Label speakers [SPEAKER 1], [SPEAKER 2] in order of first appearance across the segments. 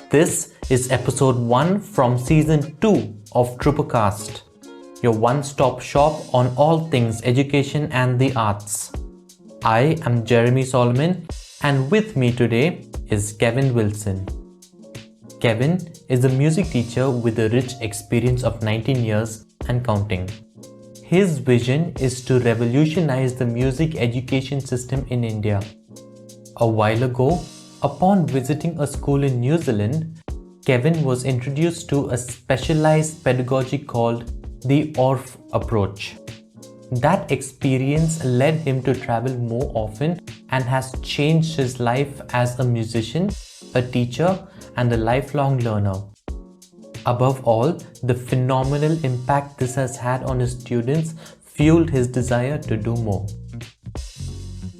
[SPEAKER 1] This is episode 1 from season 2 of TrouperCast, your one-stop shop on all things education and the arts. I am Jeremy Solomon, and with me today is Kevin Wilson. Kevin is a music teacher with a rich experience of 19 years and counting. His vision is to revolutionize the music education system in India. A while ago, upon visiting a school in New Zealand, Kevin was introduced to a specialized pedagogy called the Orff Approach. That experience led him to travel more often and has changed his life as a musician, a teacher, and a lifelong learner. Above all, the phenomenal impact this has had on his students fueled his desire to do more.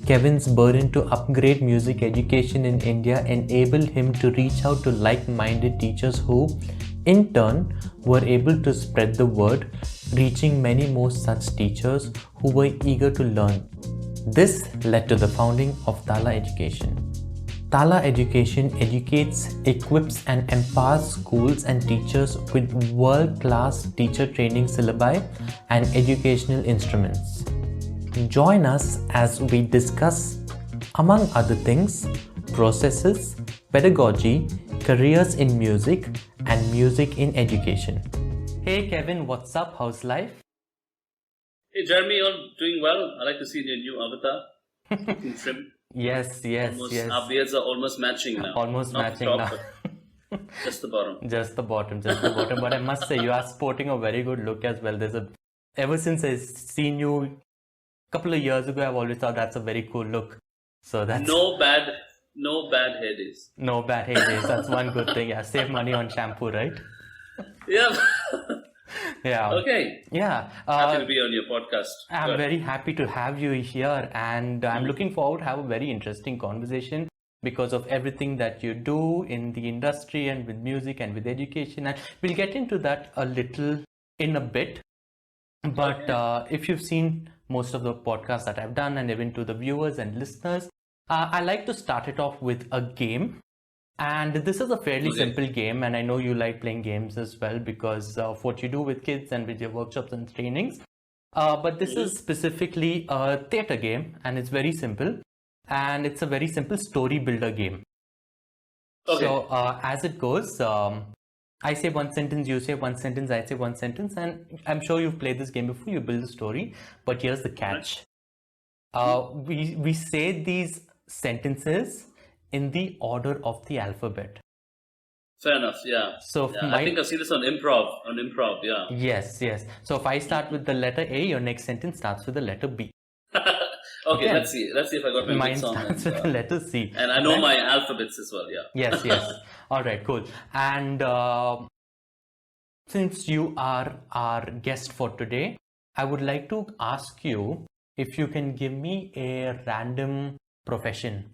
[SPEAKER 1] Kevin's burden to upgrade music education in India enabled him to reach out to like-minded teachers who, in turn, were able to spread the word, reaching many more such teachers who were eager to learn. This led to the founding of Tāla Education. Tāla Education educates, equips and empowers schools and teachers with world-class teacher training syllabi and educational instruments. Join us as we discuss, among other things, processes, pedagogy, careers in music, and music in education. Hey Kevin, what's up? How's life?
[SPEAKER 2] Hey Jeremy, you're doing well. I like to see your new avatar. Looking trim.
[SPEAKER 1] Yes.
[SPEAKER 2] Our beards are almost matching now.
[SPEAKER 1] Almost
[SPEAKER 2] Not
[SPEAKER 1] matching
[SPEAKER 2] the
[SPEAKER 1] now.
[SPEAKER 2] top, but just the bottom.
[SPEAKER 1] Just the bottom. But I must say, you are sporting a very good look as well. Ever since I've seen you a couple of years ago, I've always thought that's a very cool look. So that's
[SPEAKER 2] No bad hair days.
[SPEAKER 1] no bad hair days. That's one good thing. Yeah, save money on shampoo, right?
[SPEAKER 2] Yeah.
[SPEAKER 1] Yeah.
[SPEAKER 2] Okay.
[SPEAKER 1] Yeah.
[SPEAKER 2] Happy to be on your podcast.
[SPEAKER 1] I'm
[SPEAKER 2] Good.
[SPEAKER 1] very happy to have you here, and I'm looking forward to have a very interesting conversation because of everything that you do in the industry and with music and with education, and we'll get into that a little in a bit. But if you've seen most of the podcasts that I've done, and even to the viewers and listeners, I like to start it off with a game. And this is a fairly simple game, and I know you like playing games as well because of what you do with kids and with your workshops and trainings. But this is specifically a theatre game, and it's very simple. And it's a very simple story builder game.
[SPEAKER 2] Okay.
[SPEAKER 1] So as it goes, I say one sentence, you say one sentence, I say one sentence, and I'm sure you've played this game before, you build a story, but here's the catch. We say these sentences in the order of the alphabet.
[SPEAKER 2] Fair enough. Yeah.
[SPEAKER 1] So
[SPEAKER 2] I think I've seen this on improv. Yeah.
[SPEAKER 1] Yes. So if I start with the letter A, your next sentence starts with the letter B.
[SPEAKER 2] Okay. Let's see if I got my
[SPEAKER 1] Mine
[SPEAKER 2] bits on.
[SPEAKER 1] starts with the letter C.
[SPEAKER 2] And I know my alphabets as well. Yeah.
[SPEAKER 1] Yes. All right, cool. And since you are our guest for today, I would like to ask you if you can give me a random profession.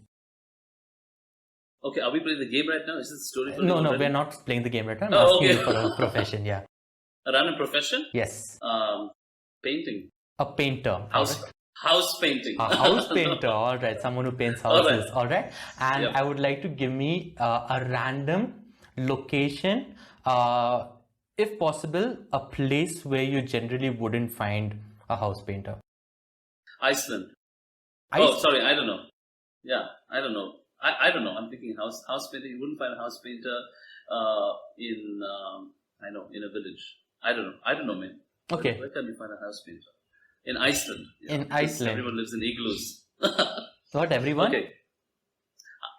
[SPEAKER 2] Okay. Are we playing the game right now? Is this the story?
[SPEAKER 1] No, we're not playing the game right now. I'm asking you for a profession. Yeah.
[SPEAKER 2] A random profession?
[SPEAKER 1] Yes.
[SPEAKER 2] Painting.
[SPEAKER 1] A painter.
[SPEAKER 2] House painting.
[SPEAKER 1] A house painter. All right. Someone who paints houses. All right. And I would like to give me a random location, if possible, a place where you generally wouldn't find a house painter.
[SPEAKER 2] Iceland. Oh, sorry. I don't know. Yeah. I don't know. I don't know. I'm thinking house painting. You wouldn't find a house painter in a village. I don't know, man.
[SPEAKER 1] Okay.
[SPEAKER 2] Where can you find a house painter? In Iceland.
[SPEAKER 1] In Iceland.
[SPEAKER 2] Everyone lives in igloos.
[SPEAKER 1] What, everyone?
[SPEAKER 2] Okay.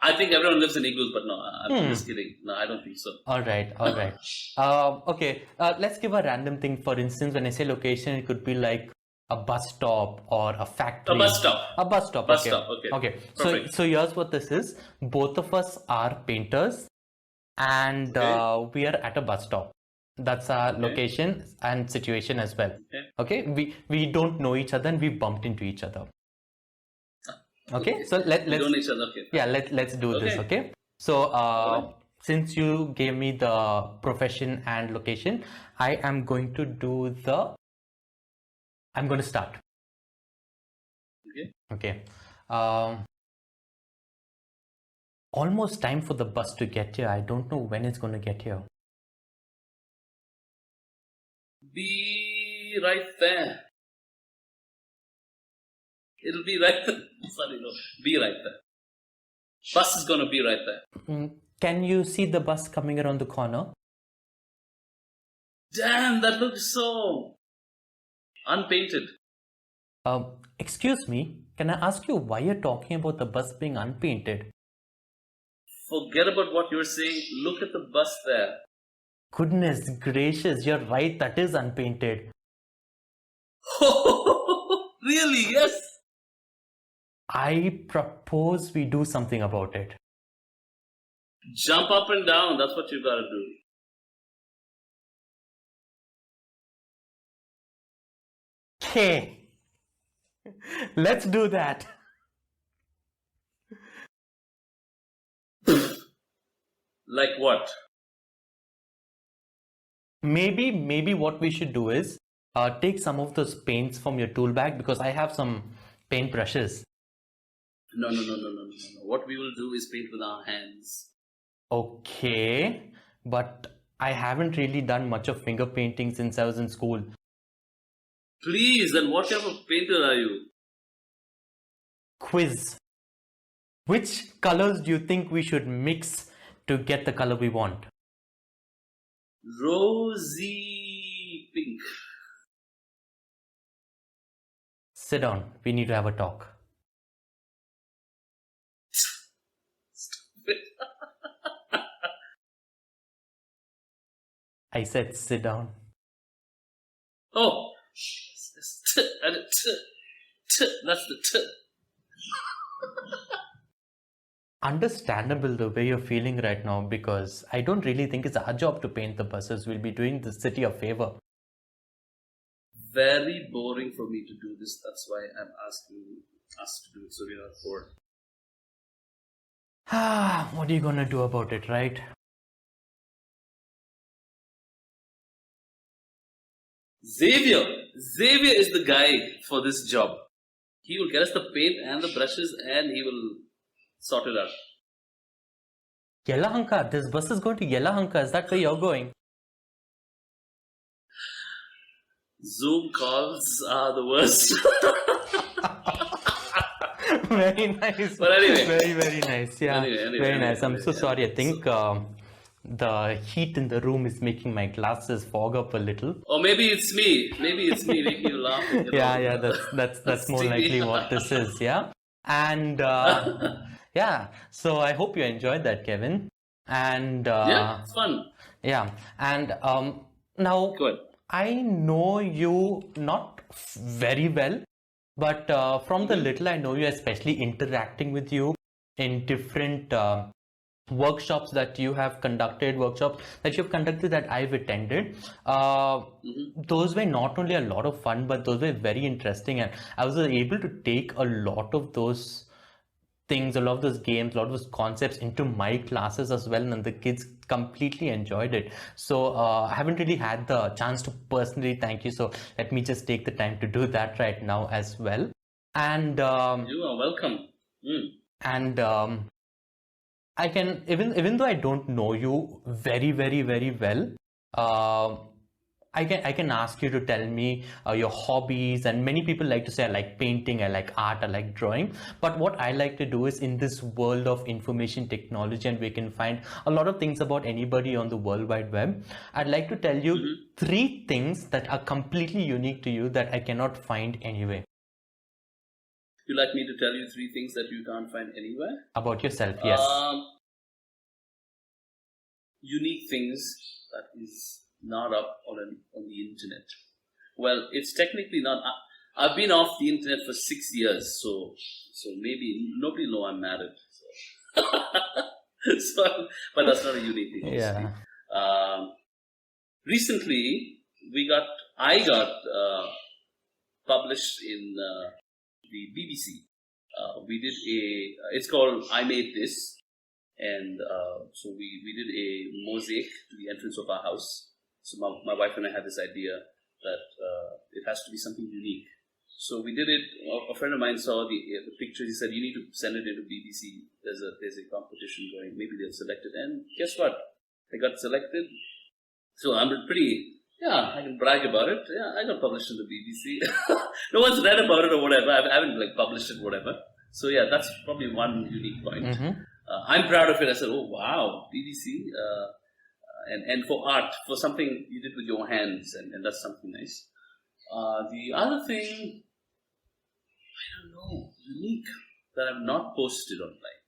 [SPEAKER 2] I think everyone lives in igloos, but no, I'm just kidding. No, I don't think so.
[SPEAKER 1] All right. Okay. Let's give a random thing. For instance, when I say location, it could be like a bus stop or a factory.
[SPEAKER 2] A bus stop.
[SPEAKER 1] A bus stop.
[SPEAKER 2] Bus
[SPEAKER 1] Okay.
[SPEAKER 2] stop. Okay. Perfect.
[SPEAKER 1] So here's what this is. Both of us are painters, and we are at a bus stop. That's our location and situation as well. Okay. We don't know each other and we bumped into each other. Okay. So let's
[SPEAKER 2] know each other. Okay.
[SPEAKER 1] Yeah. Let's do this. Okay. So since you gave me the profession and location, I am going to do I'm going to start.
[SPEAKER 2] Okay.
[SPEAKER 1] All almost time for the bus to get here. I don't know when it's going to get here.
[SPEAKER 2] Be right there. It'll be right there. Sorry, no. Be right there. Bus is going to be right there.
[SPEAKER 1] Can you see the bus coming around the corner?
[SPEAKER 2] Damn, that looks so unpainted.
[SPEAKER 1] Excuse me, can I ask you why you're talking about the bus being unpainted?
[SPEAKER 2] Forget about what you're saying. Look at the bus there.
[SPEAKER 1] Goodness gracious, you're right, that is unpainted.
[SPEAKER 2] Really? Yes.
[SPEAKER 1] I propose we do something about it.
[SPEAKER 2] Jump up and down. That's what you gotta do.
[SPEAKER 1] Okay. Let's do that.
[SPEAKER 2] Like what?
[SPEAKER 1] Maybe what we should do is take some of those paints from your tool bag, because I have some paint brushes.
[SPEAKER 2] No. What we will do is paint with our hands.
[SPEAKER 1] Okay, but I haven't really done much of finger painting since I was in school.
[SPEAKER 2] Please, then what type of painter are you?
[SPEAKER 1] Quiz. Which colors do you think we should mix to get the color we want?
[SPEAKER 2] Rosy pink.
[SPEAKER 1] Sit down. We need to have a talk. I said sit down.
[SPEAKER 2] Oh, that's the t.
[SPEAKER 1] Understandable the way you're feeling right now, because I don't really think it's our job to paint the buses. We'll be doing the city a favor.
[SPEAKER 2] Very boring for me to do this. That's why I'm asking us to do it, so we're not bored.
[SPEAKER 1] What are you gonna do about it, right?
[SPEAKER 2] Xavier is the guy for this job. He will get us the paint and the brushes, and he will sort it out.
[SPEAKER 1] Yelahanka, this bus is going to Yelahanka. Is that where you're going?
[SPEAKER 2] Zoom calls are the worst.
[SPEAKER 1] Very nice.
[SPEAKER 2] But anyway.
[SPEAKER 1] Very nice. Yeah, very nice. I'm so sorry. I think the heat in the room is making my glasses fog up a little.
[SPEAKER 2] Or maybe it's me. Maybe it's me making you laugh.
[SPEAKER 1] Yeah. That's more likely what this is. Yeah. And yeah. So I hope you enjoyed that, Kevin. And
[SPEAKER 2] yeah, it's fun.
[SPEAKER 1] Yeah. And now
[SPEAKER 2] good.
[SPEAKER 1] I know you not very well, but from the little I know you, especially interacting with you in different workshops that you have conducted, that I've attended. Those were not only a lot of fun, but those were very interesting, and I was able to take a lot of those things, a lot of those games, a lot of those concepts into my classes as well, and the kids completely enjoyed it. So I haven't really had the chance to personally thank you, so let me just take the time to do that right now as well. And
[SPEAKER 2] you are welcome.
[SPEAKER 1] And I can, even though I don't know you very well, I can ask you to tell me your hobbies, and many people like to say I like painting, I like art, I like drawing. But what I like to do is, in this world of information technology, and we can find a lot of things about anybody on the World Wide Web, I'd like to tell you 3 things that are completely unique to you that I cannot find anywhere.
[SPEAKER 2] You like me to tell you 3 things that you can't find anywhere?
[SPEAKER 1] About yourself, yes.
[SPEAKER 2] Unique things that is not up on the internet. Well, it's technically not. I've been off the internet for 6 years, so maybe nobody know I'm married. So, but that's not a unique thing.
[SPEAKER 1] Yeah.
[SPEAKER 2] Recently, I got published in the BBC. We did it's called I Made This, and so we did a mosaic to the entrance of our house. So my wife and I had this idea that it has to be something unique. So we did it. A friend of mine saw the picture. He said, "You need to send it into BBC there's a competition going. Maybe they're selected. And guess what? I got selected. So I'm pretty, I can brag about it. Yeah, I got published in the BBC. No one's read about it or whatever. I haven't published it, whatever. So yeah, that's probably one unique point. I'm proud of it. I said, oh wow, BBC. And for art, for something you did with your hands, and that's something nice. The other thing, I don't know, unique, that I've not posted online.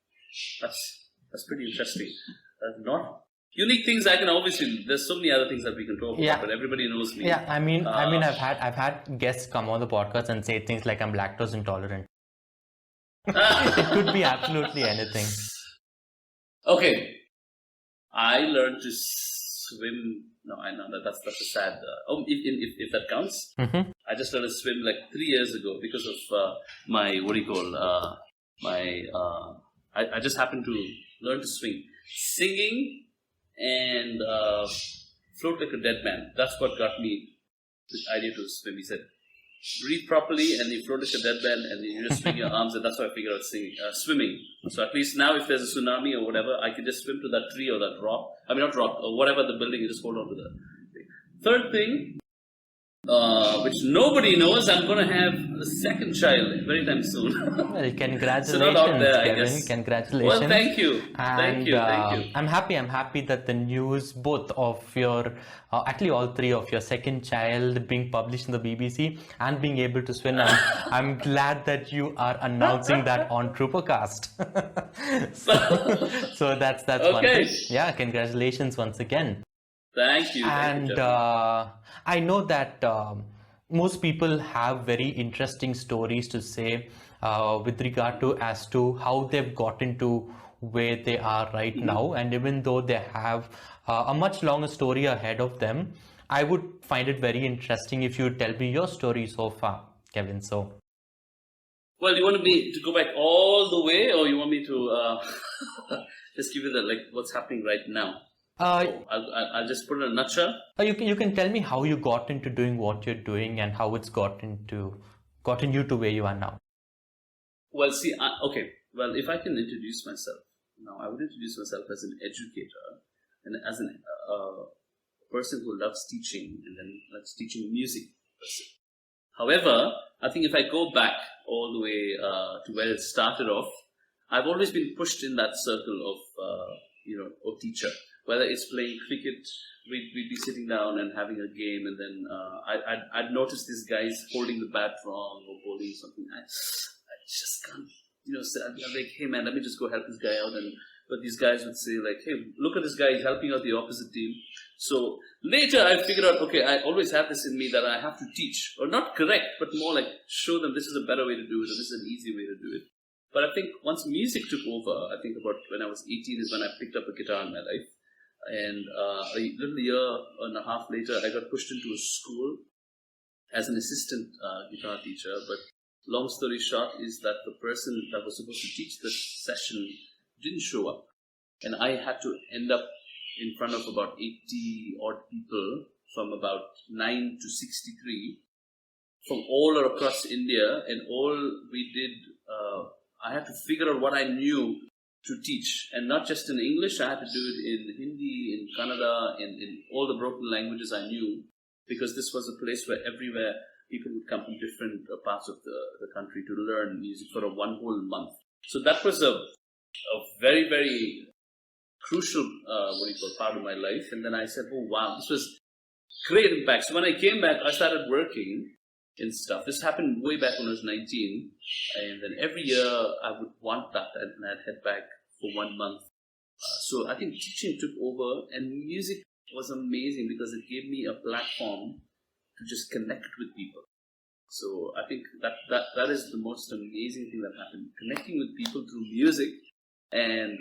[SPEAKER 2] That's pretty interesting. I've not unique things. I can obviously. There's so many other things that we can talk about, but everybody knows me.
[SPEAKER 1] Yeah, I mean, I've had guests come on the podcast and say things like I'm lactose intolerant. It could be absolutely anything.
[SPEAKER 2] Okay, I learned to swim. No, I know that's a sad. If that counts, I just learned to swim 3 years ago because of my I just happened to learn to swim, singing, and float like a dead man. That's what got me the idea to swim. He said, breathe properly and you float like a dead man and you just swing your arms, and that's how I figured out swimming. So at least now if there's a tsunami or whatever, I can just swim to that tree or that rock. I mean, not rock, or whatever the building, you just hold on to the thing. Third thing, which nobody knows, I'm going to have a second child very time soon.
[SPEAKER 1] Well, congratulations,
[SPEAKER 2] so not out there, I
[SPEAKER 1] Kevin.
[SPEAKER 2] guess.
[SPEAKER 1] Congratulations.
[SPEAKER 2] Well, thank you.
[SPEAKER 1] And,
[SPEAKER 2] thank you.
[SPEAKER 1] I'm happy that the news, both of your, actually all three of your second child being published in the BBC and being able to swim. I'm glad that you are announcing that on TrouperCast. so that's
[SPEAKER 2] okay.
[SPEAKER 1] one thing. Yeah, congratulations once again.
[SPEAKER 2] Thank you.
[SPEAKER 1] And I know that most people have very interesting stories to say with regard to as to how they've gotten to where they are right now. And even though they have a much longer story ahead of them, I would find it very interesting if you tell me your story so far, Kevin. So,
[SPEAKER 2] well, you want me to go back all the way, or you want me to just give you the what's happening right now? I'll just put it in a nutshell.
[SPEAKER 1] You can tell me how you got into doing what you're doing and how it's gotten you to where you are now.
[SPEAKER 2] Well, see, okay. Well, if I can introduce myself now, I would introduce myself as an educator and as a person who loves teaching and then loves teaching music. However, I think if I go back all the way to where it started off, I've always been pushed in that circle of teacher. Whether it's playing cricket, we'd be sitting down and having a game, and then I'd notice these guys holding the bat wrong or bowling something. I just can't, I'm like, hey man, let me just go help this guy out. But these guys would say hey, look at this guy, he's helping out the opposite team. So later I figured out, okay, I always have this in me that I have to teach, or not correct, but more show them this is a better way to do it, or this is an easy way to do it. But I think once music took over, I think about when I was 18 is when I picked up a guitar in my life. And a little year and a half later, I got pushed into a school as an assistant guitar teacher. But long story short is that the person that was supposed to teach this session didn't show up. And I had to end up in front of about 80 odd people from about 9 to 63 from all across India. And all we did, I had to figure out what I knew to teach, and not just in English. I had to do it in Hindi, in Kannada, in all the broken languages I knew, because this was a place where everywhere people would come from different parts of the country to learn music for one whole month. So that was a very, very crucial part of my life. And then I said, oh wow, this was great impact. So when I came back, I started working in stuff. This happened way back when I was 19, and then every year I would want that, and I'd head back for 1 month. So I think teaching took over, and music was amazing because it gave me a platform to just connect with people. So I think that is the most amazing thing that happened. Connecting with people through music and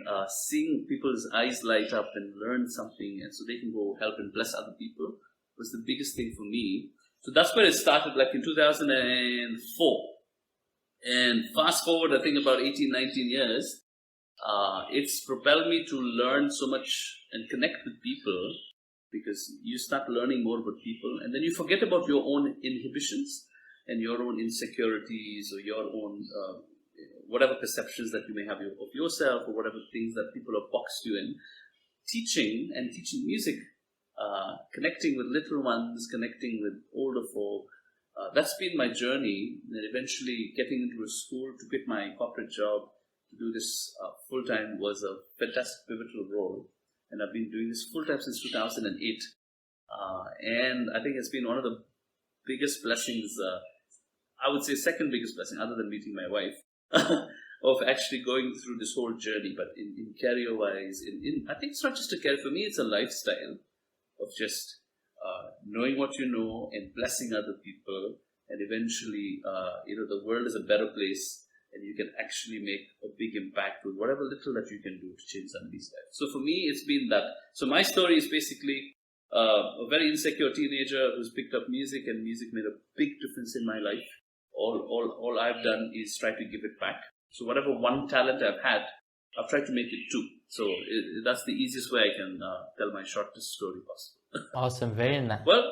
[SPEAKER 2] seeing people's eyes light up and learn something, and so they can go help and bless other people was the biggest thing for me. So that's where it started, in 2004. And fast forward, I think about 18, 19 years, it's propelled me to learn so much and connect with people, because you start learning more about people, and then you forget about your own inhibitions and your own insecurities or your own whatever perceptions that you may have of yourself, or whatever things that people have boxed you in. Teaching and teaching music, connecting with little ones, connecting with older folk, that's been my journey. And eventually getting into a school to quit my corporate job to do this full-time was a fantastic pivotal role. And I've been doing this full-time since 2008. And I think it's been one of the biggest blessings, I would say second biggest blessing, other than meeting my wife, of actually going through this whole journey. But in career-wise, I think it's not just a career. For me, it's a lifestyle of just knowing what you know and blessing other people. And eventually, the world is a better place, and you can actually make a big impact with whatever little that you can do to change somebody's life. So for me, it's been that. So my story is basically a very insecure teenager who's picked up music, and music made a big difference in my life. All I've done is try to give it back. So whatever one talent I've had, I've tried to make it two. So that's the easiest way I can tell my shortest story possible.
[SPEAKER 1] Awesome, very nice.
[SPEAKER 2] Well,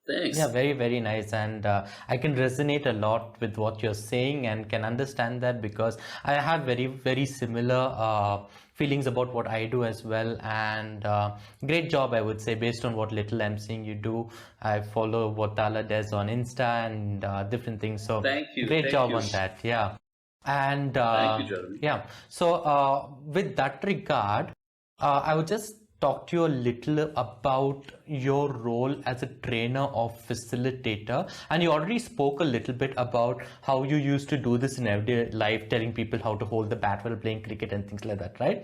[SPEAKER 2] thanks.
[SPEAKER 1] Yeah, very, very nice. And I can resonate a lot with what you're saying and can understand that, because I have very, very similar feelings about what I do as well. And great job, I would say, based on what little I'm seeing you do. I follow what Tāla does on Insta and different things. So
[SPEAKER 2] thank you.
[SPEAKER 1] Great job on that. Yeah. And
[SPEAKER 2] thank you, Jeremy.
[SPEAKER 1] Yeah. So with that regard, I would just talk to you a little about your role as a trainer or facilitator. And you already spoke a little bit about how you used to do this in everyday life, telling people how to hold the bat while playing cricket and things like that, right?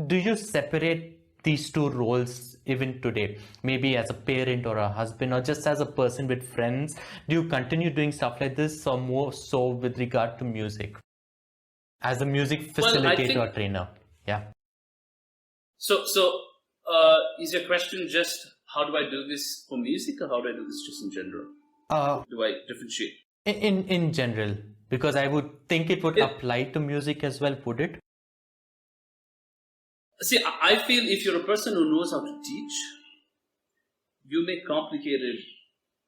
[SPEAKER 1] Do you separate these two roles even today? Maybe as a parent or a husband, or just as a person with friends? Do you continue doing stuff like this, or more so with regard to music? As a music facilitator or trainer? Yeah.
[SPEAKER 2] So, is your question just how do I do this for music, or how do I do this just in general? Do I differentiate?
[SPEAKER 1] In general, because I would think it would apply to music as well, would it?
[SPEAKER 2] See, I feel if you're a person who knows how to teach, you make complicated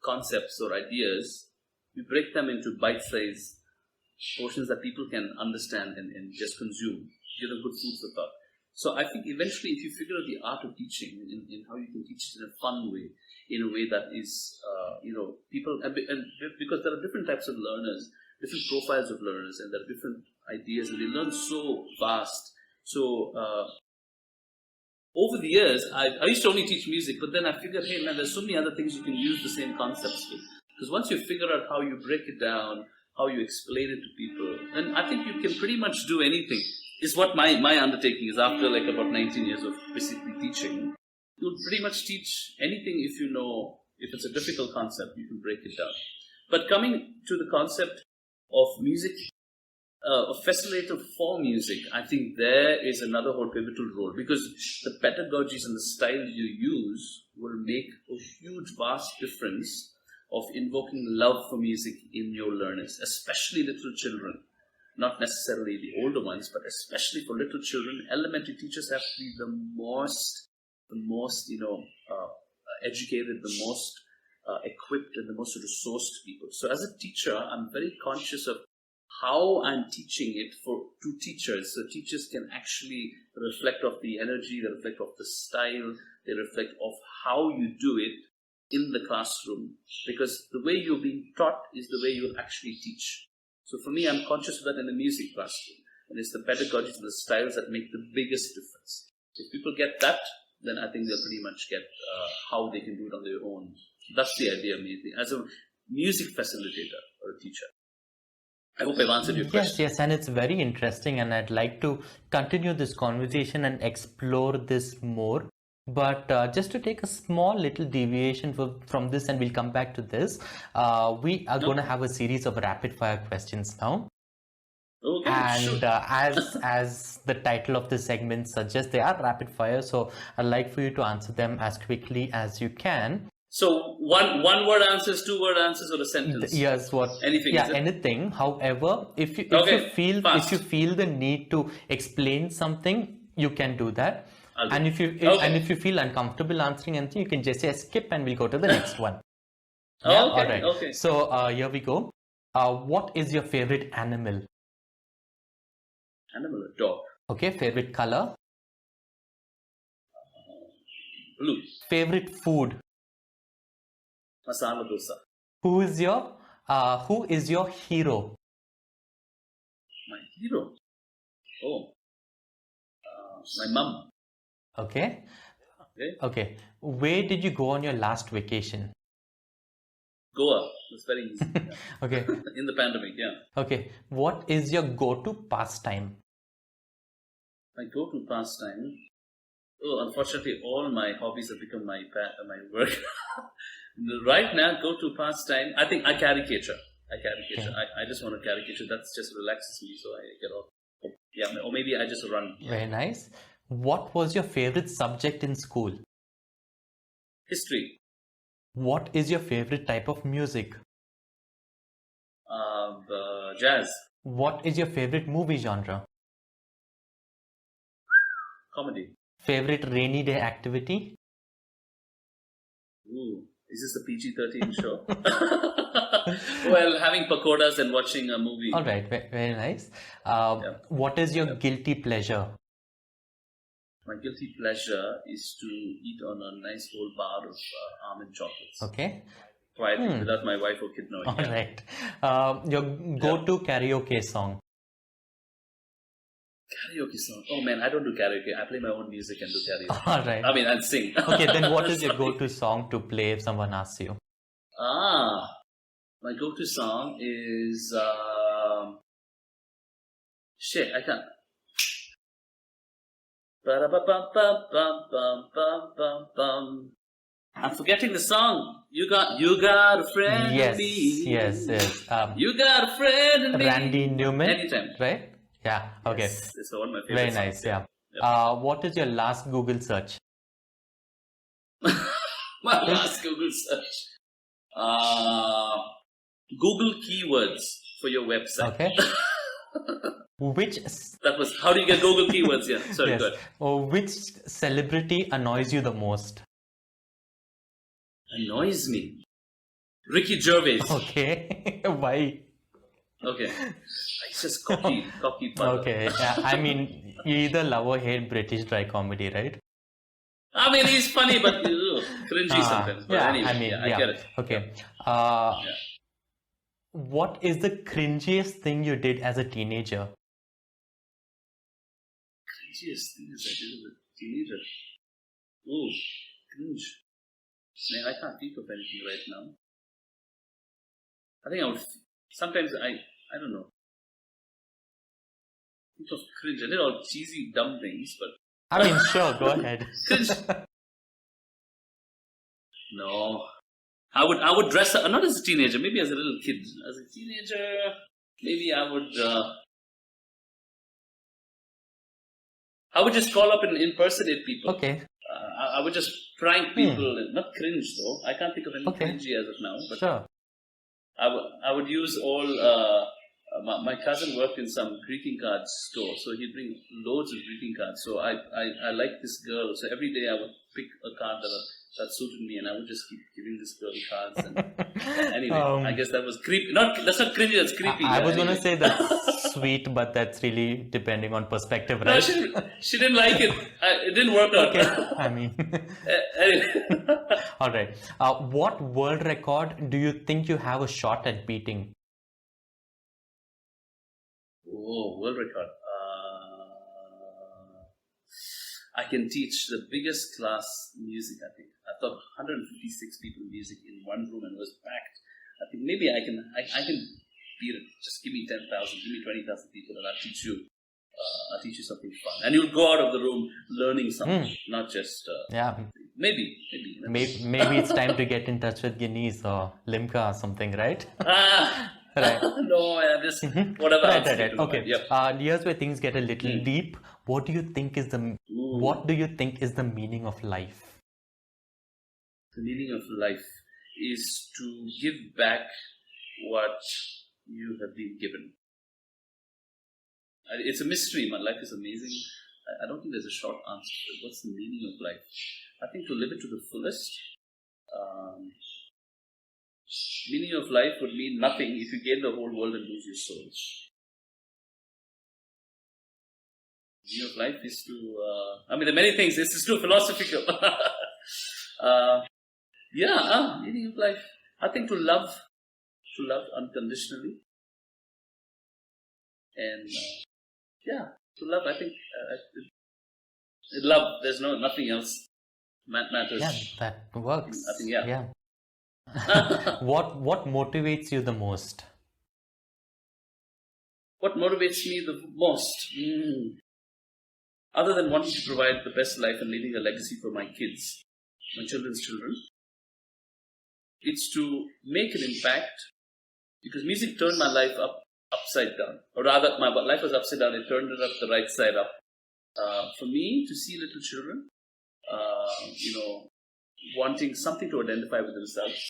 [SPEAKER 2] concepts or ideas, you break them into bite-sized portions that people can understand and just consume, give them good food for thought. So I think eventually, if you figure out the art of teaching in how you can teach it in a fun way, in a way that is, people, and because there are different types of learners, different profiles of learners, and there are different ideas, and they learn so fast. So over the years, I used to only teach music, but then I figured, hey man, there's so many other things you can use the same concepts with. Because once you figure out how you break it down, how you explain it to people, then I think you can pretty much do anything. Is what my undertaking is after like about 19 years of basically teaching. You'll pretty much teach anything if you know, if it's a difficult concept, you can break it down. But coming to the concept of music, a facilitator for music, I think there is another whole pivotal role, because the pedagogies and the style you use will make a huge, vast difference of invoking love for music in your learners, especially little children. Not necessarily the older ones, but especially for little children. Elementary teachers have to be the most educated, the most equipped, and the most resourced people. So as a teacher, I'm very conscious of how I'm teaching it to teachers. So teachers can actually reflect off the energy, they reflect off the style, they reflect off how you do it in the classroom. Because the way you're being taught is the way you'll actually teach. So for me, I'm conscious of that in the music classroom. And it's the pedagogies and the styles that make the biggest difference. If people get that, then I think they'll pretty much get how they can do it on their own. That's the idea, maybe, as a music facilitator or a teacher. I hope I've answered your question.
[SPEAKER 1] Yes, and it's very interesting, and I'd like to continue this conversation and explore this more. But just to take a small little deviation from this, and we'll come back to this, we are going to have a series of rapid fire questions now.
[SPEAKER 2] Okay,
[SPEAKER 1] and as the title of this segment suggests, they are rapid fire, so I'd like for you to answer them as quickly as you can.
[SPEAKER 2] So one word answers, 2 word answers, or a sentence?
[SPEAKER 1] Yes, what?
[SPEAKER 2] Anything?
[SPEAKER 1] Yeah, anything. However, if you feel the need to explain something, you can do that. And if you feel uncomfortable answering anything, you can just say skip, and we'll go to the next one. Yeah?
[SPEAKER 2] Okay.
[SPEAKER 1] All right.
[SPEAKER 2] Okay.
[SPEAKER 1] So here we go. What is your favorite animal?
[SPEAKER 2] Animal, a dog.
[SPEAKER 1] Okay, favorite color?
[SPEAKER 2] Blue.
[SPEAKER 1] Favorite food?
[SPEAKER 2] Masala dosa.
[SPEAKER 1] Who is your hero?
[SPEAKER 2] My hero. Oh, my mum.
[SPEAKER 1] Okay.
[SPEAKER 2] Okay.
[SPEAKER 1] Okay. Where did you go on your last vacation?
[SPEAKER 2] Goa. It's very easy. Yeah.
[SPEAKER 1] Okay.
[SPEAKER 2] In the pandemic, yeah.
[SPEAKER 1] Okay. What is your go-to pastime?
[SPEAKER 2] My go-to pastime. Oh, unfortunately, all my hobbies have become my work. Right now, go-to pastime. I think I caricature.
[SPEAKER 1] Okay.
[SPEAKER 2] I just want to caricature. That just relaxes me, so I get off. Yeah, or maybe I just run.
[SPEAKER 1] Very nice. What was your favorite subject in school?
[SPEAKER 2] History.
[SPEAKER 1] What is your favorite type of music?
[SPEAKER 2] Jazz.
[SPEAKER 1] What is your favorite movie genre?
[SPEAKER 2] Comedy.
[SPEAKER 1] Favorite rainy day activity?
[SPEAKER 2] Ooh, is this a PG-13 show? Well, having pakoras and watching a movie.
[SPEAKER 1] All right, very nice.
[SPEAKER 2] Yeah.
[SPEAKER 1] What is your
[SPEAKER 2] Yeah.
[SPEAKER 1] guilty pleasure?
[SPEAKER 2] My guilty pleasure is to eat on a nice whole bar of almond chocolates.
[SPEAKER 1] Okay.
[SPEAKER 2] Quietly, without my wife or kid knowing.
[SPEAKER 1] All right. Your go-to karaoke song?
[SPEAKER 2] Karaoke song. Oh man, I don't do karaoke. I play my own music and do karaoke.
[SPEAKER 1] All right.
[SPEAKER 2] I mean, and sing.
[SPEAKER 1] Okay, then what is your
[SPEAKER 2] Sorry.
[SPEAKER 1] go-to song to play if someone asks you?
[SPEAKER 2] My go-to song is shit. I can't. Ba-da-ba-bum-bum-bum-bum-bum-bum. I'm forgetting the song. You got a friend
[SPEAKER 1] Yes,
[SPEAKER 2] in me.
[SPEAKER 1] yes.
[SPEAKER 2] You got a friend in me.
[SPEAKER 1] Randy Newman,
[SPEAKER 2] Anytime.
[SPEAKER 1] right? Yeah. Okay.
[SPEAKER 2] Yes, it's one of my favorite
[SPEAKER 1] Very
[SPEAKER 2] songs.
[SPEAKER 1] nice. Yeah.
[SPEAKER 2] Yep.
[SPEAKER 1] What is your last Google search?
[SPEAKER 2] My last Google search. Google keywords for your website.
[SPEAKER 1] Okay.
[SPEAKER 2] That was how do you get Google keywords? Yeah. Sorry,
[SPEAKER 1] Yes.
[SPEAKER 2] good.
[SPEAKER 1] Which celebrity annoys you the most?
[SPEAKER 2] Annoys me. Ricky Gervais.
[SPEAKER 1] Okay. Why?
[SPEAKER 2] Okay. It's just cocky butler.
[SPEAKER 1] Okay. Yeah, I mean, you either love or hate British dry comedy, right?
[SPEAKER 2] I mean, he's funny, but cringy sometimes. But
[SPEAKER 1] Yeah,
[SPEAKER 2] anyway,
[SPEAKER 1] I mean,
[SPEAKER 2] I get it.
[SPEAKER 1] Okay.
[SPEAKER 2] Yeah.
[SPEAKER 1] What is the cringiest thing you did as a teenager?
[SPEAKER 2] Cringiest thing is I did as a teenager. Oh, cringe. Man, I can't think of anything right now. I think I would. Sometimes I don't know. Think of cringe. I did all cheesy, dumb things, but
[SPEAKER 1] I mean, sure, go ahead.
[SPEAKER 2] cringe. No, I would dress up not as a teenager, maybe as a little kid. As a teenager, maybe I would just call up and impersonate people.
[SPEAKER 1] Okay.
[SPEAKER 2] I would just prank people, not cringe though. I can't think of any cringy as of now. But
[SPEAKER 1] Sure.
[SPEAKER 2] I would use all. My cousin worked in some greeting card store, so he'd bring loads of greeting cards. So I liked this girl, so every day I would pick a card that suited me, and I would just keep giving this girl cards. And anyway, I guess that was creepy. That's not cringy. That's creepy.
[SPEAKER 1] I was gonna say that's sweet, but that's really depending on perspective, right?
[SPEAKER 2] No, she didn't like it. It didn't work out.
[SPEAKER 1] Okay. I mean,
[SPEAKER 2] Anyway.
[SPEAKER 1] all right. What world record do you think you have a shot at beating?
[SPEAKER 2] Oh, world record. I can teach the biggest class music, I think. I taught 156 people music in one room and it was packed. I think maybe I can beat it. Just give me 10,000, give me 20,000 people and I'll teach you something fun. And you'll go out of the room learning something, not just... Maybe.
[SPEAKER 1] Maybe it's time to get in touch with Guinness or Limca or something, right? Right.
[SPEAKER 2] No, just whatever.
[SPEAKER 1] Right. Okay.
[SPEAKER 2] Yep.
[SPEAKER 1] Here's where things get a little deep. What do you think is the meaning of life?
[SPEAKER 2] The meaning of life is to give back what you have been given. It's a mystery. My life is amazing. I don't think there's a short answer to it. What's the meaning of life? I think to live it to the fullest. Meaning of life would mean nothing if you gain the whole world and lose your soul. Meaning of life is to, there are many things. This is too philosophical. Meaning of life. I think to love unconditionally. And, to love, I think, love, there's nothing else matters.
[SPEAKER 1] Yeah, that works.
[SPEAKER 2] I think, yeah.
[SPEAKER 1] What motivates you the most?
[SPEAKER 2] What motivates me the most? Other than wanting to provide the best life and leaving a legacy for my kids, my children's children, it's to make an impact, because music turned my life upside down. Or rather, my life was upside down, it turned it up the right side up. For me, to see little children, wanting something to identify with themselves,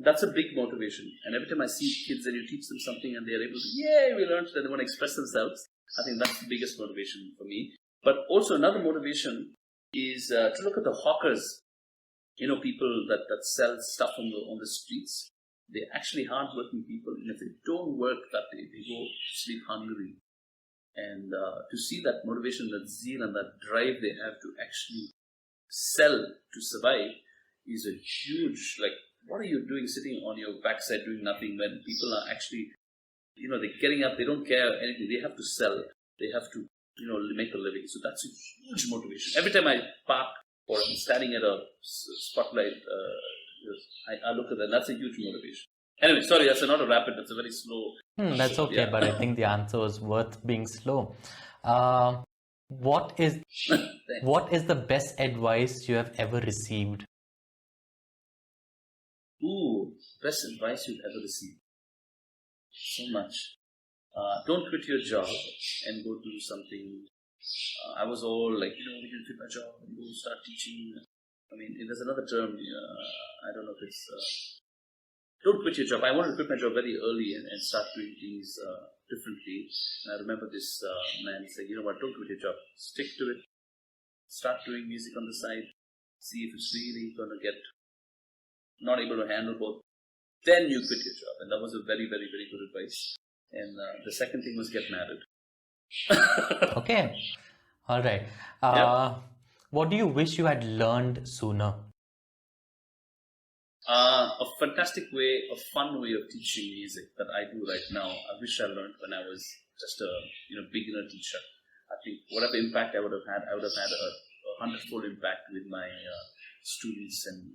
[SPEAKER 2] that's a big motivation. And every time I see kids and you teach them something and they are able to, we learned that they want to express themselves, I think that's the biggest motivation for me. But also another motivation is to look at the hawkers, people that sell stuff on the streets. They're actually hard-working people, and if they don't work that day, they go to sleep hungry. And to see that motivation, that zeal, and that drive they have to actually sell to survive is a huge, what are you doing sitting on your backside doing nothing when people are actually, they're getting up, they don't care anything, they have to sell, they have to, make a living. So that's a huge motivation. Every time I park or I'm standing at a spotlight, I look at that, that's a huge motivation. Anyway, sorry, that's not a rapid, that's a very slow.
[SPEAKER 1] That's okay, yeah. But I think the answer was worth being slow. What is the best advice you have ever received?
[SPEAKER 2] Best advice you've ever received. So much. Don't quit your job and go do something. I was all we can quit my job and go start teaching. There's another term, I don't know if it's, don't quit your job. I wanted to quit my job very early and start doing things differently. And I remember this man saying, you know what, don't quit your job. Stick to it. Start doing music on the side. See if it's really going to get not able to handle both. Then you quit your job. And that was a very, very, very good advice. And the second thing was get married.
[SPEAKER 1] Okay. All right. What do you wish you had learned sooner?
[SPEAKER 2] A fantastic way, a fun way of teaching music that I do right now. I wish I learned when I was just a beginner teacher. I think whatever impact I would have had a 100-fold impact with my students, and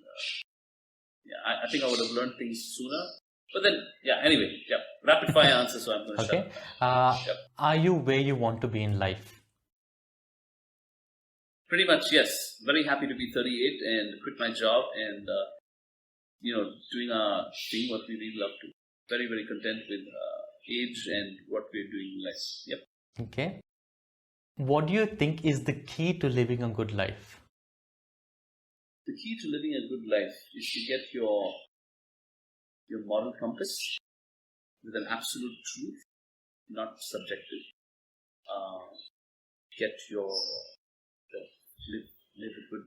[SPEAKER 2] I think I would have learned things sooner. But then, rapid fire answer. So I'm going to
[SPEAKER 1] shut up. Are you where you want to be in life?
[SPEAKER 2] Pretty much, yes. Very happy to be 38 and quit my job and doing our thing, what we really love to. Very, very content with age and what we're doing in life. Yep.
[SPEAKER 1] Okay. What do you think is the key to living a good life?
[SPEAKER 2] The key to living a good life is to get your moral compass with an absolute truth, not subjective. Get live a good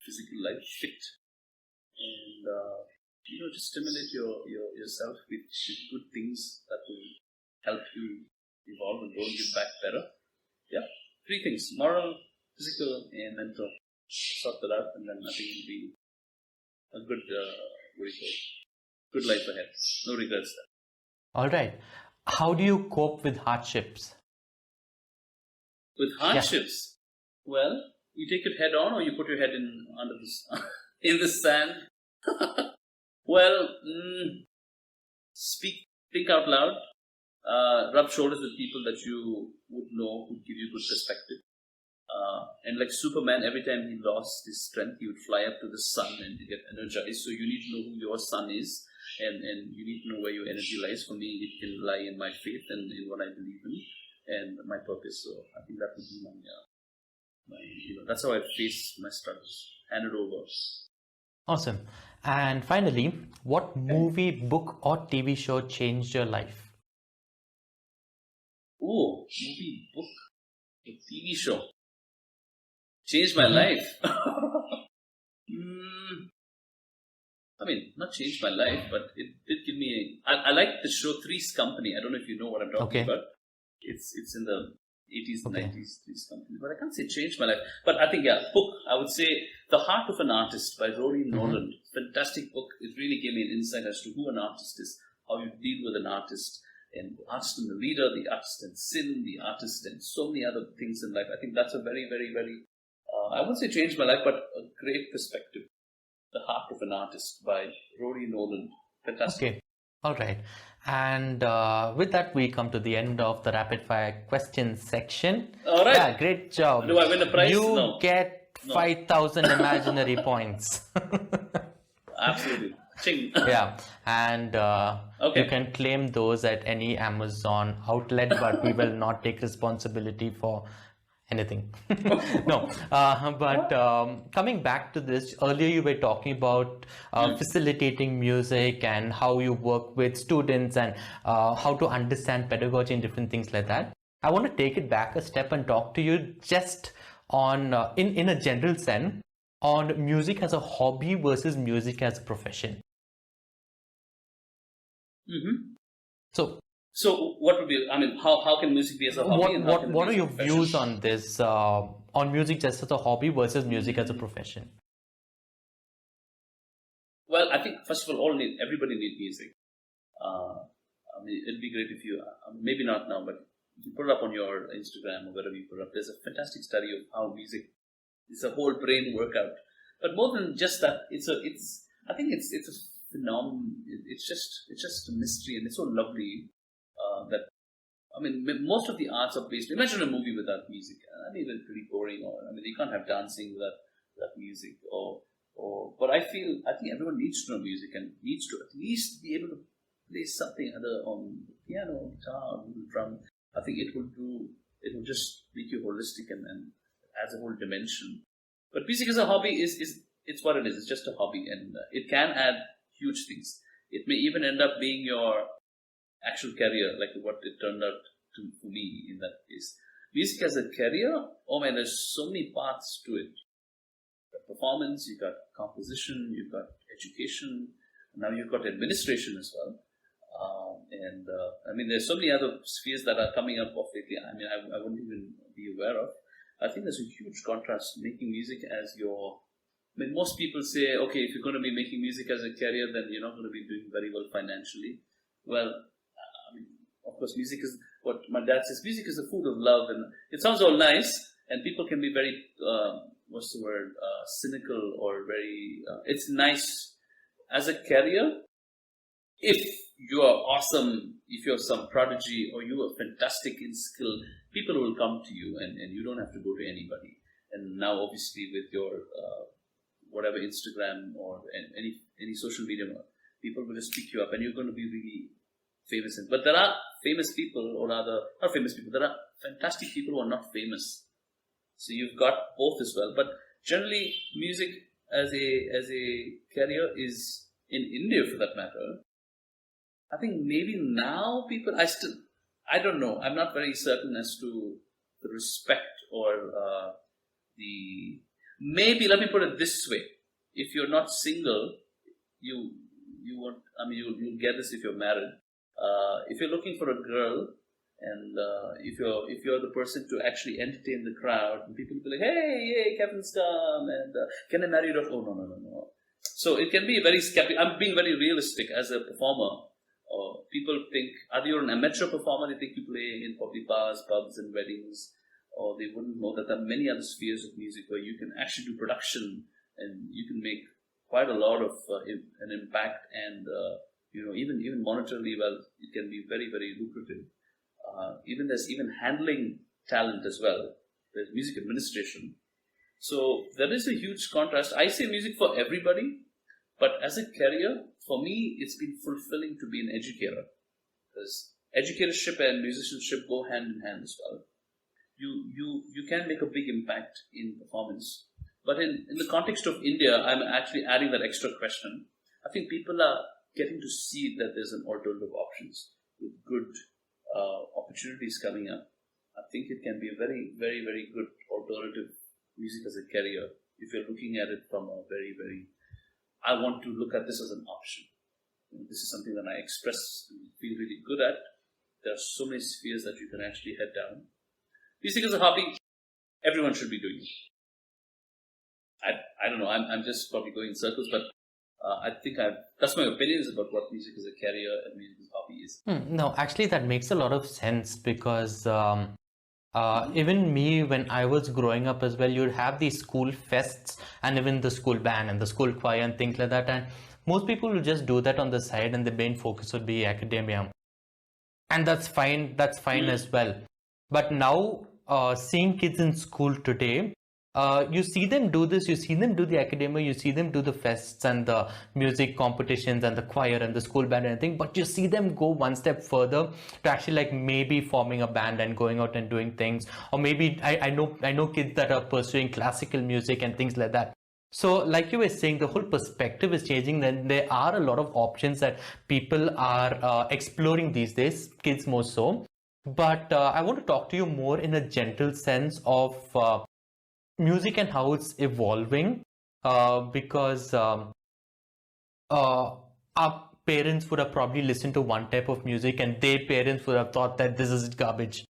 [SPEAKER 2] physical life, fit, and just stimulate yourself with good things that will help you evolve and grow and give back better. Yeah, 3 things: moral, physical, and mental. Sort that out, and then I think it'll be a good, good life ahead. No regrets there.
[SPEAKER 1] All right. How do you cope with hardships?
[SPEAKER 2] With hardships? Yeah. Well, you take it head on, or you put your head in the sand. Well, think out loud, rub shoulders with people that you would know who give you good perspective. And like Superman, every time he lost his strength, he would fly up to the sun and get energized. So you need to know who your sun is, and you need to know where your energy lies. For me, it can lie in my faith and in what I believe in and my purpose. So I think that would be that's how I face my struggles. Hand it over.
[SPEAKER 1] Awesome. And finally, what movie, book, or TV show changed your life?
[SPEAKER 2] Oh, movie, book, or TV show changed my life. I mean, not changed my life, but it did give me. I like the show Three's Company. I don't know if you know what I'm talking about. It's in the 80s and 90s, Three's Company. But I can't say changed my life. But I think, book. I would say The Heart of an Artist by Rory Noland. Fantastic book. It really gave me an insight as to who an artist is, how you deal with an artist, and the artist and the reader, the artist and sin, the artist and so many other things in life. I think that's a very, very, very, I wouldn't say changed my life, but a great perspective. The Heart of an Artist by Rory Noland. Fantastic.
[SPEAKER 1] Okay. All right. And with that, we come to the end of the rapid fire question section.
[SPEAKER 2] All right.
[SPEAKER 1] Yeah, great job.
[SPEAKER 2] Do I win a prize?
[SPEAKER 1] You get 5,000 imaginary points.
[SPEAKER 2] Absolutely. Ching.
[SPEAKER 1] Yeah. And you can claim those at any Amazon outlet, but we will not take responsibility for anything. No, but coming back to this, earlier you were talking about facilitating music and how you work with students and how to understand pedagogy and different things like that. I want to take it back a step and talk to you just on, in a general sense, on music as a hobby versus music as a profession.
[SPEAKER 2] So what would be, I mean, how can music be as a hobby?
[SPEAKER 1] What are your views on this, on music just as a hobby versus music as a profession?
[SPEAKER 2] Well, I think, first of all, everybody needs music. I mean, it'd be great if you, maybe not now, but if you put it up on your Instagram or wherever you put it up, there's a fantastic study of how music is a whole brain workout. But more than just that, I think it's a phenomenon. It's just a mystery, and it's so lovely. That, I mean, most of the arts are based. Imagine a movie without music. I mean, it's pretty boring. Or I mean, you can't have dancing without music. But I think everyone needs to know music and needs to at least be able to play something other on piano, guitar, drum. I think it will just make you holistic and adds a whole dimension. But music as a hobby it's what it is. It's just a hobby, and it can add huge things. It may even end up being your actual career, like what it turned out to for me in that case. Music as a career, oh man, there's so many parts to it. You've got performance, you've got composition, you've got education, and now you've got administration as well. I mean, there's so many other spheres that are coming up of lately. I mean, I wouldn't even be aware of. I think there's a huge contrast making music as your. I mean, most people say, okay, if you're going to be making music as a career, then you're not going to be doing very well financially. Well, I mean, of course, music is what my dad says. Music is the food of love, and it sounds all nice, and people can be very, cynical or very. It's nice as a career. If you are awesome, if you're some prodigy, or you are fantastic in skill, people will come to you, and you don't have to go to anybody. And now, obviously, with your whatever Instagram or any social media, people will just pick you up, and you're going to be really famous. But there are famous people, or rather, not famous people. There are fantastic people who are not famous. So you've got both as well. But generally, music as a career is in India, for that matter. I think maybe now people, I don't know. I'm not very certain as to the respect or maybe let me put it this way. If you're not single, you won't, I mean, you'll get this if you're married. If you're looking for a girl, and if you're the person to actually entertain the crowd, and people will be like, hey, Kevin's come, and can I marry you? Oh, no. So it can be very skeptical. I'm being very realistic as a performer. People think, either you're an amateur performer, they think you play in public bars, pubs, and weddings, or they wouldn't know that there are many other spheres of music where you can actually do production, and you can make quite a lot of an impact, and even monetarily, well, it can be very, very lucrative. There's handling talent as well. There's music administration. So there is a huge contrast. I say music for everybody, but as a career, for me, it's been fulfilling to be an educator, because educatorship and musicianship go hand in hand as well. You can make a big impact in performance. But in the context of India, I'm actually adding that extra question. I think people are getting to see that there's an alternative options with good opportunities coming up. I think it can be a very, very, very good alternative music as a career if you're looking at it from a very, very... I want to look at this as an option. This is something that I express, feel really good at. There are so many spheres that you can actually head down. Music is a hobby. Everyone should be doing it. I don't know. I'm just probably going in circles, but I think that's my opinions about what music as a career and music as a hobby is.
[SPEAKER 1] No, actually, that makes a lot of sense because even me, when I was growing up as well, you'd have these school fests and even the school band and the school choir and things like that. And most people would just do that on the side and the main focus would be academia. And that's fine. That's fine as well. But now seeing kids in school today, you see them do this, you see them do the academia, you see them do the fests and the music competitions and the choir and the school band and everything, but you see them go one step further to actually like maybe forming a band and going out and doing things. Or maybe I know kids that are pursuing classical music and things like that. So like you were saying, the whole perspective is changing. Then there are a lot of options that people are exploring these days, kids more so. But I want to talk to you more in a gentle sense of music and how it's evolving, because our parents would have probably listened to one type of music and their parents would have thought that this is garbage.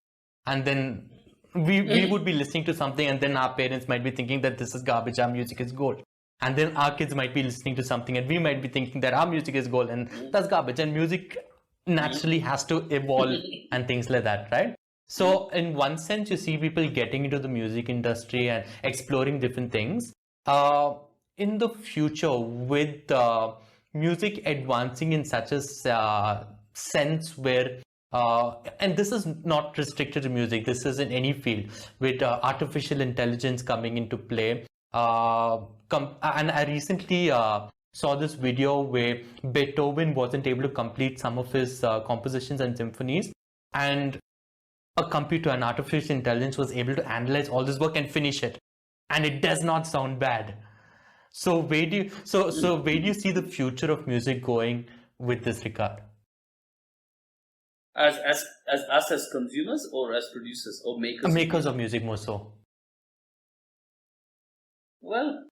[SPEAKER 1] And then we would be listening to something and then our parents might be thinking that this is garbage, our music is gold. And then our kids might be listening to something and we might be thinking that our music is gold and that's garbage. And music naturally has to evolve and things like that, right? So in one sense, you see people getting into the music industry and exploring different things. In the future, with music advancing in such a sense where, and this is not restricted to music, this is in any field, with artificial intelligence coming into play. And I recently saw this video where Beethoven wasn't able to complete some of his compositions and symphonies, and a computer, an artificial intelligence, was able to analyze all this work and finish it, and it does not sound bad. So where do you see the future of music going with this regard?
[SPEAKER 2] As us as consumers or as producers or makers?
[SPEAKER 1] Makers of music more so.
[SPEAKER 2] Well,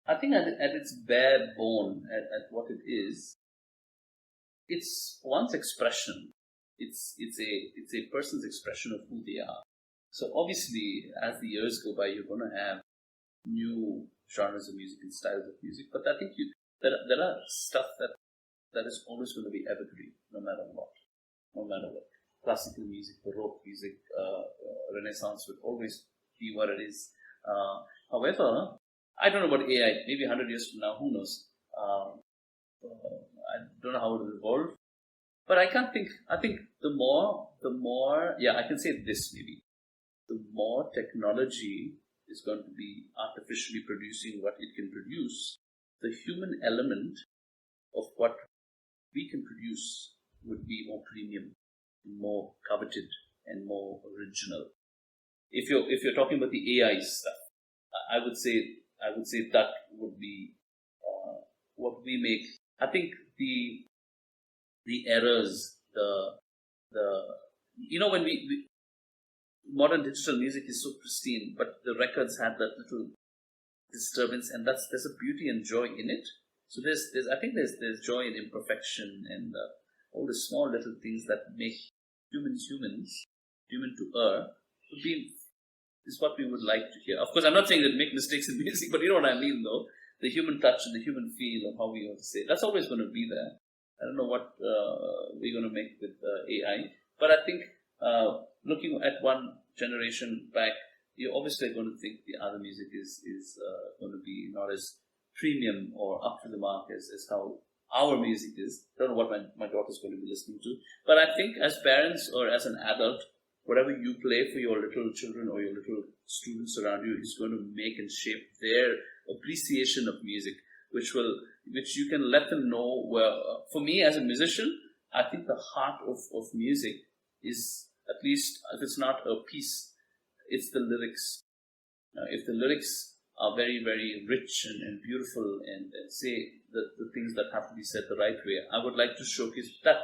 [SPEAKER 2] I think at its bare bone, at what it is, it's one's expression. It's a person's expression of who they are. So obviously, as the years go by, you're going to have new genres of music and styles of music. But I think there are stuff that is always going to be evergreen, no matter what. No matter what. Classical music, Baroque music, Renaissance would always be what it is. However, I don't know about AI. Maybe 100 years from now, who knows? I don't know how it will evolve. But I think the more, I can say this maybe. The more technology is going to be artificially producing what it can produce, the human element of what we can produce would be more premium, more coveted, and more original. If you're talking about the AI stuff, I would say that would be what we make. I think the errors, when we modern digital music is so pristine, but the records had that little disturbance, and there's a beauty and joy in it. So there's joy in imperfection and all the small little things that make human to err is what we would like to hear. Of course, I'm not saying that make mistakes in music, but you know what I mean, though. The human touch and the human feel of how we want to say it, that's always going to be there. I don't know what we're going to make with AI, but I think looking at one generation back, you're obviously going to think the other music is going to be not as premium or up to the mark as how our music is. I don't know what my daughter's going to be listening to, but I think as parents or as an adult, whatever you play for your little children or your little students around you is going to make and shape their appreciation of music, which you can let them know. Well, for me as a musician, I think the heart of music is, at least if it's not a piece, it's the lyrics. If the lyrics are very, very rich and beautiful and say the things that have to be said the right way, I would like to showcase that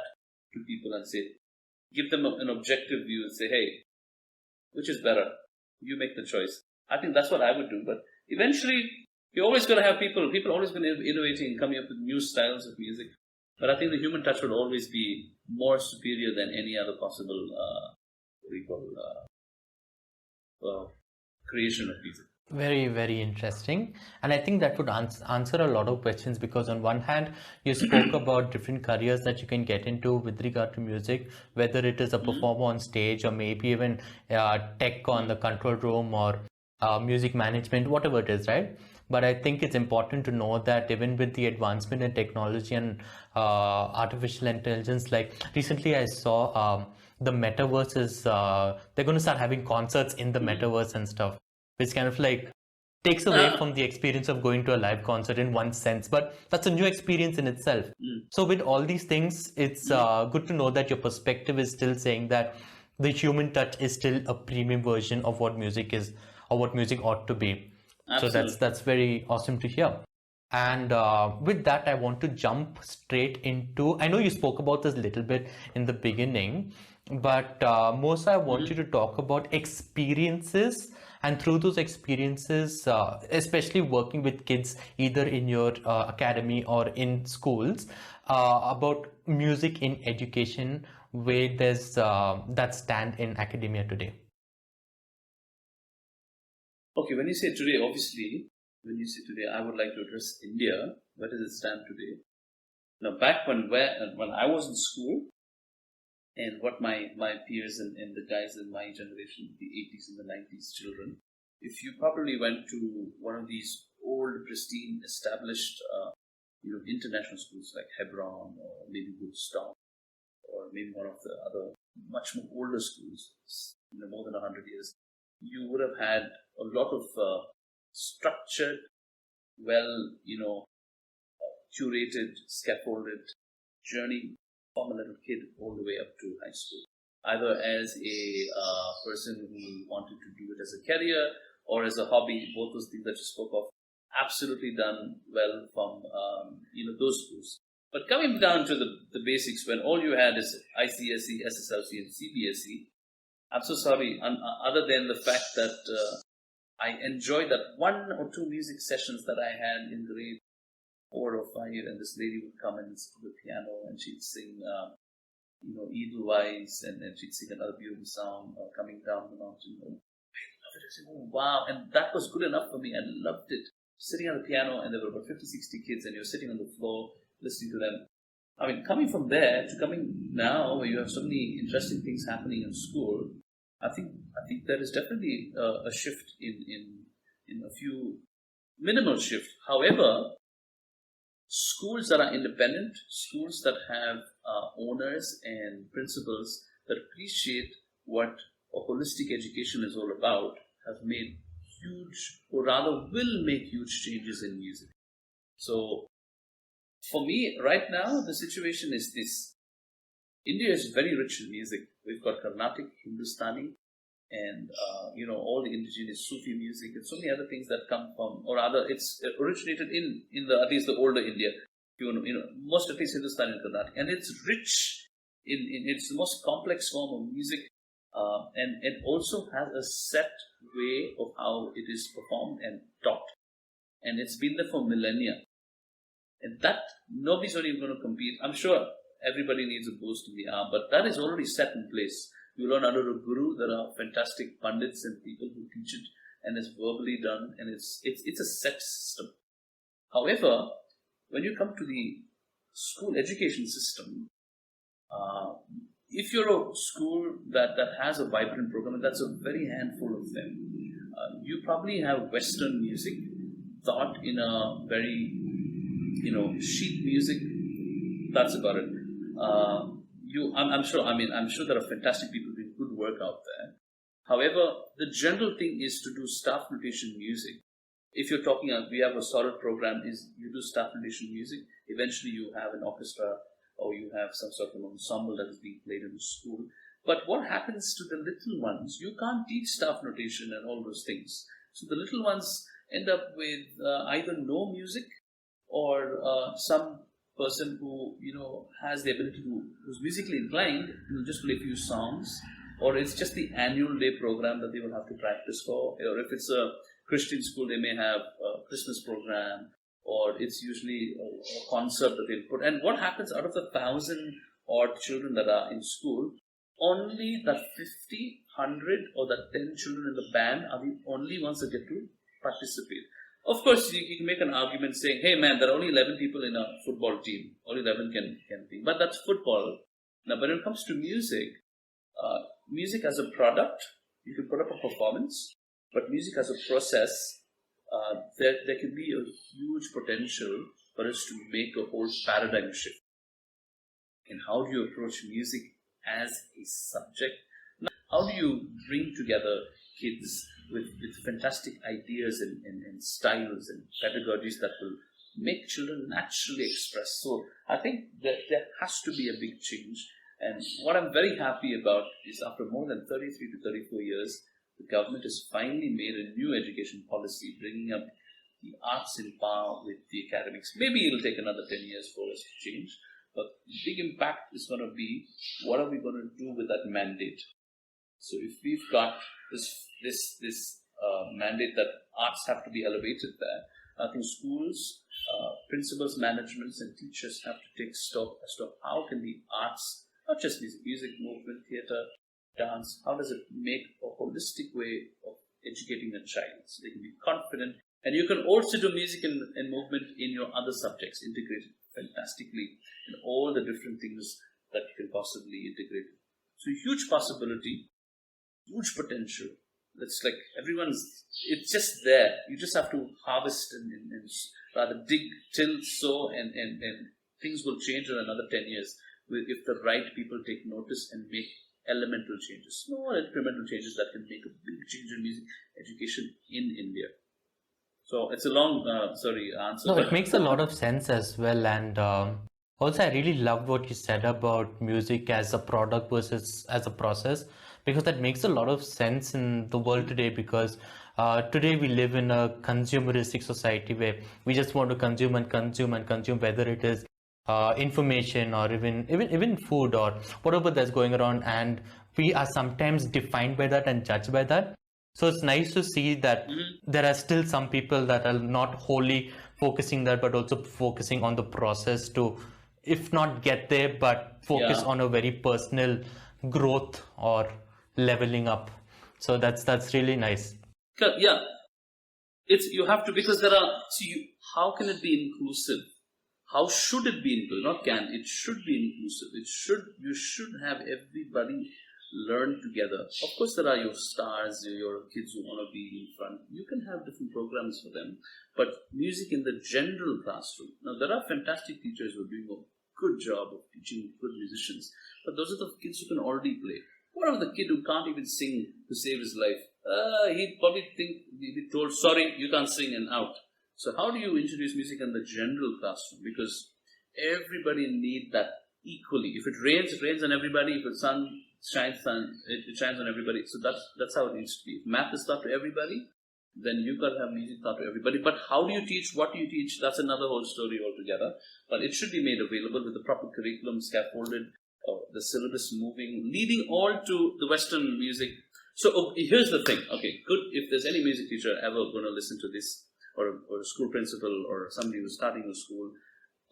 [SPEAKER 2] to people and say, give them an objective view and say, hey, which is better? You make the choice. I think that's what I would do. But eventually, You're always going to have people always going to be innovating, coming up with new styles of music. But I think the human touch would always be more superior than any other possible creation of music.
[SPEAKER 1] Very, very interesting. And I think that would answer a lot of questions, because on one hand, you spoke about different careers that you can get into with regard to music, whether it is a performer on stage or maybe even tech on the control room or music management, whatever it is, right? But I think it's important to know that even with the advancement in technology and artificial intelligence, like recently I saw the metaverse is, they're going to start having concerts in the metaverse and stuff, which kind of like takes away from the experience of going to a live concert in one sense, but that's a new experience in itself. So with all these things, it's good to know that your perspective is still saying that the human touch is still a premium version of what music is or what music ought to be.
[SPEAKER 2] Absolutely.
[SPEAKER 1] So that's very awesome to hear. And with that, I want to jump straight into, I know you spoke about this a little bit in the beginning, but most I want you to talk about experiences, and through those experiences, especially working with kids either in your academy or in schools, about music in education, where there's that stand in academia today.
[SPEAKER 2] Okay, when you say today, obviously, I would like to address India. Where does it stand today? Now, back when I was in school, and what my peers and the guys in my generation, the 80s and the 90s children, if you probably went to one of these old, pristine, established, international schools like Hebron or maybe Woodstock, or maybe one of the other much more older schools, more than 100 years, you would have had a lot of structured, curated, scaffolded journey from a little kid all the way up to high school, either as a person who wanted to do it as a career or as a hobby. Both those things that you spoke of, absolutely done well from those schools. But coming down to the basics, when all you had is ICSE, SSLC, and CBSE, I'm so sorry, other than the fact that I enjoyed that 1 or 2 music sessions that I had in grade 4 or 5, and this lady would come and sit at the piano and she'd sing, Edelweiss, and she'd sing another beautiful song, Coming Down the Mountain. Oh, I love it. I said, oh, wow. And that was good enough for me. I loved it. Sitting on the piano, and there were about 50, 60 kids, and you're sitting on the floor listening to them. I mean, coming from there to coming now, where you have so many interesting things happening in school, I think there is definitely a shift in a few minimal shift. However, schools that are independent, schools that have owners and principals that appreciate what a holistic education is all about, have made huge, or rather will make huge changes in music. So, for me, right now, the situation is this. India is very rich in music. We've got Carnatic, Hindustani, and all the indigenous Sufi music, and so many other things that come from, or rather, it's originated in the at least the older India. Most at least Hindustani and Carnatic, and it's rich in it's the most complex form of music, and it also has a set way of how it is performed and taught, and it's been there for millennia. And that, nobody's not even going to compete. I'm sure everybody needs a boost in the arm, but that is already set in place. You learn under a guru. There are fantastic pundits and people who teach it, and it's verbally done, and it's a set system. However, when you come to the school education system, if you're a school that has a vibrant program, and that's a very handful of them, you probably have Western music taught in a very sheet music. That's about it. I'm sure there are fantastic people doing good work out there. However, the general thing is to do staff notation music. If you're talking, we have a solid program, is you do staff notation music. Eventually you have an orchestra, or you have some sort of ensemble that is being played in the school. But what happens to the little ones? You can't teach staff notation and all those things. So the little ones end up with either no music, or some person who has the ability to, who's musically inclined, will just play a few songs, or it's just the annual day program that they will have to practice for, or if it's a Christian school, they may have a Christmas program, or it's usually a concert that they'll put. And what happens out of the 1,000 odd children that are in school, only that 50, 100, or that 10 children in the band are the only ones that get to participate. Of course, you can make an argument saying, hey man, there are only 11 people in a football team. Only 11 can be. But that's football. Now, when it comes to music, music as a product, you can put up a performance, but music as a process, there can be a huge potential for us to make a whole paradigm shift. And how do you approach music as a subject? Now, how do you bring together kids with fantastic ideas and styles and pedagogies that will make children naturally express? So I think that there has to be a big change. And what I'm very happy about is after more than 33 to 34 years, the government has finally made a new education policy, bringing up the arts in par with the academics. Maybe it'll take another 10 years for us to change, but the big impact is going to be, what are we going to do with that mandate? So if we've got this mandate that arts have to be elevated there, I think schools, principals, managements, and teachers have to take stock as to how can the arts, not just music, movement, theatre, dance, how does it make a holistic way of educating a child so they can be confident. And you can also do music and movement in your other subjects, integrated fantastically in all the different things that you can possibly integrate. So huge possibility, huge potential. It's like it's just there. You just have to harvest and rather dig, till, sow, and things will change in another 10 years if the right people take notice and make elemental changes, small incremental changes that can make a big change in music education in India. So it's a long, answer.
[SPEAKER 1] No, it makes a lot of sense as well. And also, I really loved what you said about music as a product versus as a process, because that makes a lot of sense in the world today. Because today we live in a consumeristic society where we just want to consume and consume and consume, whether it is information or even food or whatever that's going around, and we are sometimes defined by that and judged by that. So it's nice to see that there are still some people that are not wholly focusing that, but also focusing on the process to, if not get there, but focus on a very personal growth or leveling up. So that's really nice.
[SPEAKER 2] Yeah, you have to, because how can it be inclusive? How should it be inclusive? Not can, it should be inclusive. You should have everybody learn together. Of course, there are your stars, your kids who want to be in front. You can have different programs for them, but music in the general classroom. Now, there are fantastic teachers who are doing a good job of teaching good musicians, but those are the kids who can already play. What of the kid who can't even sing to save his life? He'd probably he'd be told, sorry, you can't sing, and out. So how do you introduce music in the general classroom? Because everybody needs that equally. If it rains, it rains on everybody. If the sun shines, it shines on everybody. So that's how it needs to be. If math is taught to everybody, then you've got to have music taught to everybody. But how do you teach? What do you teach? That's another whole story altogether. But it should be made available with the proper curriculum, scaffolded, the syllabus moving, leading all to the Western music. So here's the thing. Okay, good. If there's any music teacher ever going to listen to this, or a school principal or somebody who's starting a school,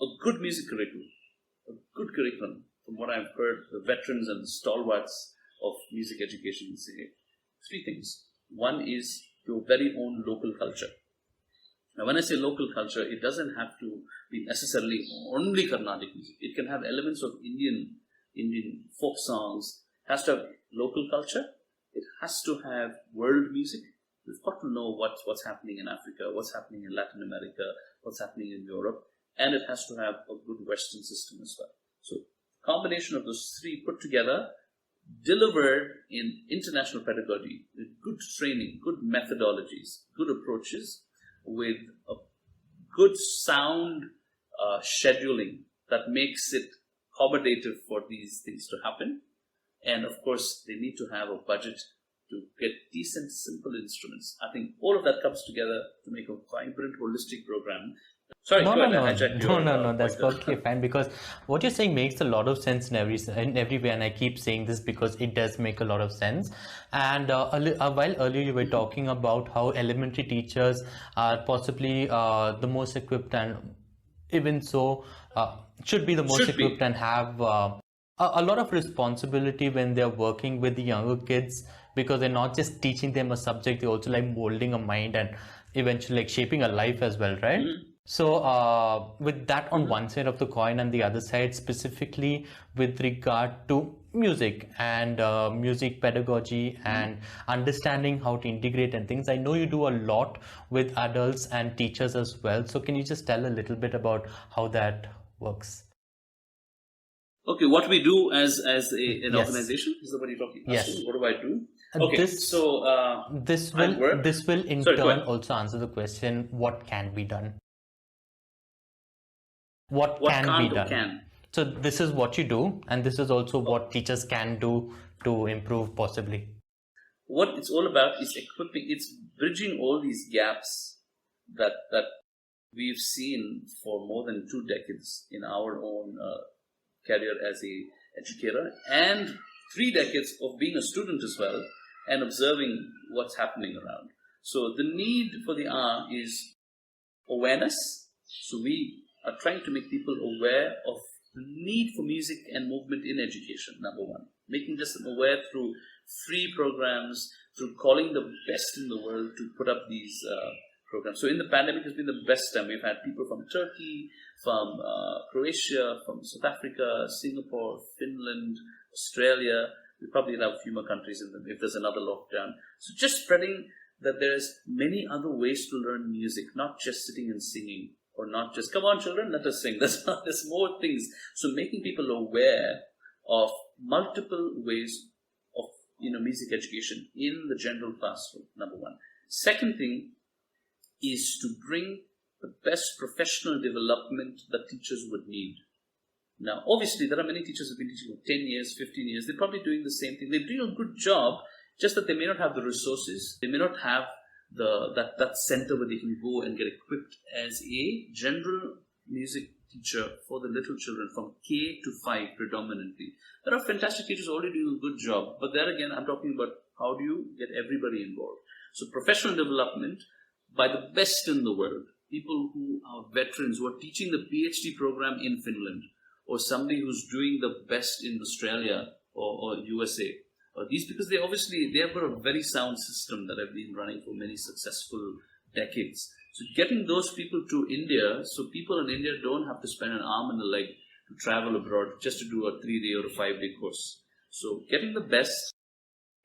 [SPEAKER 2] a good music curriculum, from what I've heard, the veterans and the stalwarts of music education say three things. One is your very own local culture. Now, when I say local culture, it doesn't have to be necessarily only Carnatic music. It can have elements of Indian folk songs. It has to have local culture. It has to have world music. We've got to know what's happening in Africa, what's happening in Latin America, what's happening in Europe, and it has to have a good Western system as well. So, combination of those three put together, delivered in international pedagogy, with good training, good methodologies, good approaches, with a good sound scheduling that makes it accommodative for these things to happen. And of course, they need to have a budget to get decent, simple instruments. I think all of that comes together to make a vibrant, holistic program. Sorry,
[SPEAKER 1] No,
[SPEAKER 2] go
[SPEAKER 1] no,
[SPEAKER 2] ahead.
[SPEAKER 1] no,
[SPEAKER 2] I hijacked
[SPEAKER 1] no,
[SPEAKER 2] your
[SPEAKER 1] no, no. That's
[SPEAKER 2] pointer.
[SPEAKER 1] perfectly fine, because what you're saying makes a lot of sense in every way, and I keep saying this because it does make a lot of sense. And while earlier you were talking about how elementary teachers are possibly the most equipped, and even so should be the most
[SPEAKER 2] Should be.
[SPEAKER 1] equipped and have a lot of responsibility when they're working with the younger kids, because they're not just teaching them a subject, they're also like molding a mind and eventually like shaping a life as well, right? So with that on one side of the coin, and the other side specifically with regard to music and music pedagogy and understanding how to integrate and things, I know you do a lot with adults and teachers as well. So can you just tell a little bit about how that works?
[SPEAKER 2] Okay, what we do as an
[SPEAKER 1] Yes.
[SPEAKER 2] organization, is that what you're talking about?
[SPEAKER 1] Yes.
[SPEAKER 2] What do I do? Okay,
[SPEAKER 1] This will in
[SPEAKER 2] Sorry, go
[SPEAKER 1] turn
[SPEAKER 2] ahead.
[SPEAKER 1] also answer the question, what can be done? What
[SPEAKER 2] What
[SPEAKER 1] can
[SPEAKER 2] can't
[SPEAKER 1] be
[SPEAKER 2] or
[SPEAKER 1] done?
[SPEAKER 2] can?
[SPEAKER 1] So this is what you do, and this is also what teachers can do to improve possibly.
[SPEAKER 2] What it's all about is equipping. It's bridging all these gaps that we've seen for more than 2 decades in our own career as a educator, and 3 decades of being a student as well, and observing what's happening around. So the need for the hour is awareness. So we are trying to make people aware of the need for music and movement in education, number one. Making them aware through free programs, through calling the best in the world to put up these programs. So in the pandemic, it's been the best time. We've had people from Turkey, from Croatia, from South Africa, Singapore, Finland, Australia. We probably have a few more countries in them if there's another lockdown. So just spreading that there's many other ways to learn music, not just sitting and singing, or not just, come on children, let us sing. There's more things. So making people aware of multiple ways of music education in the general classroom, number one. Second thing is to bring the best professional development that teachers would need. Now, obviously, there are many teachers who have been teaching for 10 years, 15 years. They're probably doing the same thing. They're doing a good job, just that they may not have the resources. They may not have that center where they can go and get equipped as a general music teacher for the little children from K to 5 predominantly. There are fantastic teachers already doing a good job, but there again, I'm talking about how do you get everybody involved. So professional development by the best in the world, people who are veterans, who are teaching the PhD program in Finland, or somebody who's doing the best in Australia or USA. Because they have got a very sound system that have been running for many successful decades. So getting those people to India, so people in India don't have to spend an arm and a leg to travel abroad just to do a 3-day or a 5-day course. So getting the best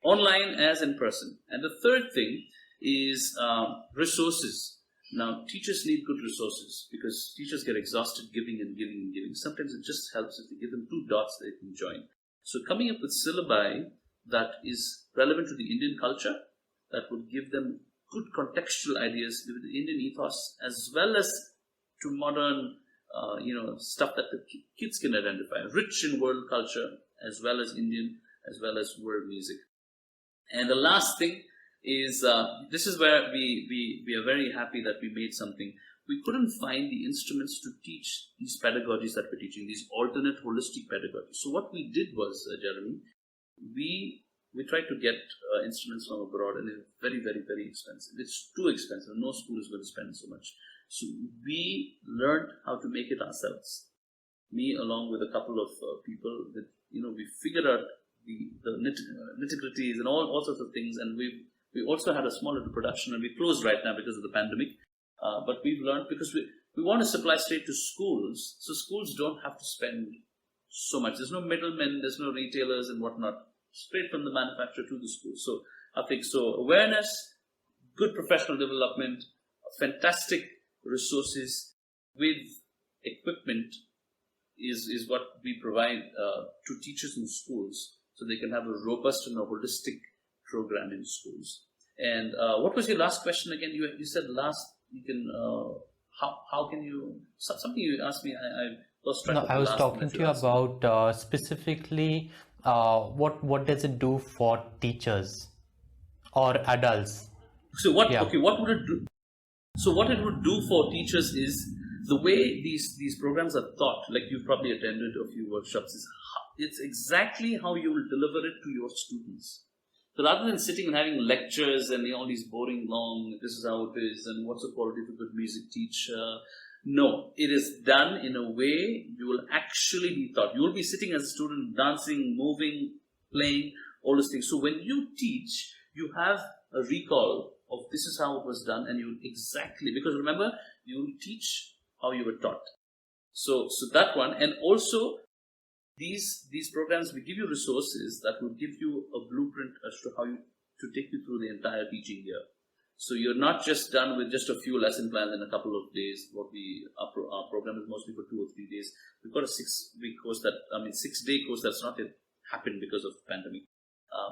[SPEAKER 2] online as in person. And the third thing is resources. Now, teachers need good resources because teachers get exhausted giving and giving and giving. Sometimes it just helps if you give them 2 dots they can join. So coming up with syllabi that is relevant to the Indian culture, that would give them good contextual ideas with the Indian ethos, as well as to modern, stuff that the kids can identify, rich in world culture, as well as Indian, as well as world music. And the last thing is, this is where we are very happy that we made something. We couldn't find the instruments to teach these pedagogies that we're teaching, these alternate holistic pedagogies. So what we did was, Jeremy, we tried to get instruments from abroad, and they're very, very, very expensive. It's too expensive. No school is going to spend so much. So we learned how to make it ourselves. Me, along with a couple of people, that we figured out the nitty-gritties and all sorts of things, and we also had a small little production, and we closed right now because of the pandemic. But we've learned, because we want to supply straight to schools, so schools don't have to spend so much. There's no middlemen, there's no retailers and whatnot. Straight from the manufacturer to the school. So I think awareness, good professional development, fantastic resources with equipment is what we provide to teachers in schools, so they can have a robust and a holistic program in schools. And what was your last question again? You said last, you can how can you, something you asked me, I lost track of.
[SPEAKER 1] I was talking to you about specifically what does it do for teachers? or adults.
[SPEAKER 2] So what would it do? So what it would do for teachers is the way these programs are taught, like you've probably attended a few workshops, it's exactly how you will deliver it to your students. So rather than sitting and having lectures and all these boring long, this is how it is, and what's the quality of a good music teacher, no, it is done in a way you will actually be taught. You will be sitting as a student, dancing, moving, playing, all those things. So when you teach, you have a recall of this is how it was done, and you exactly, because remember, you teach how you were taught. So that one, and also these programs will give you resources that will give you a blueprint as to how to take you through the entire teaching year. So you're not just done with just a few lesson plans in a couple of days. Our program is mostly for 2 or 3 days. We've got a 6-week course 6-day course that's not yet happened because of pandemic.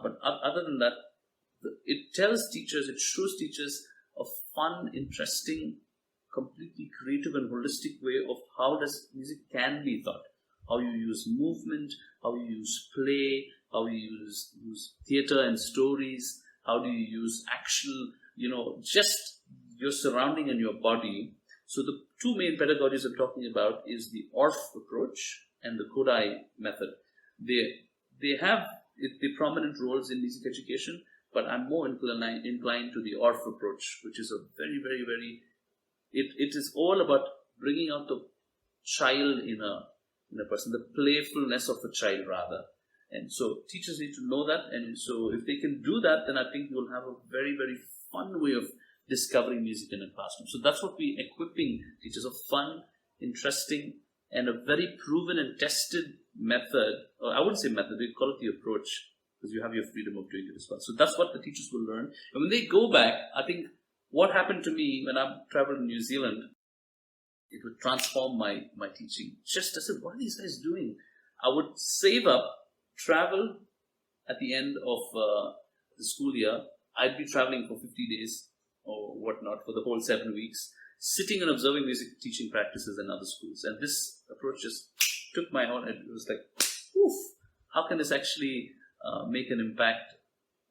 [SPEAKER 2] But other than that, it tells teachers, it shows teachers a fun, interesting, completely creative and holistic way of how does music can be taught. How you use movement, how you use play, how you use theater and stories, how do you use actual, just your surrounding and your body. So the two main pedagogies I'm talking about is the Orff Approach and the Kodai method. They have the prominent roles in music education, but I'm more inclined to the Orff Approach, which is a very, very, very, it is all about bringing out the child in a person, the playfulness of the child rather. And so teachers need to know that, and so if they can do that, then I think you'll have a very, very fun way of discovering music in a classroom. So that's what we're equipping teachers, a fun, interesting, and a very proven and tested method, or I wouldn't say method, we call it the approach, because you have your freedom of doing it as well. So that's what the teachers will learn. And when they go back, I think what happened to me when I traveled in New Zealand, it would transform my teaching. Just I said, what are these guys doing? I would save up, travel at the end of the school year. I'd be traveling for 50 days or whatnot for the whole 7 weeks, sitting and observing music teaching practices in other schools. And this approach just took my heart, and it was like, oof, how can this actually make an impact?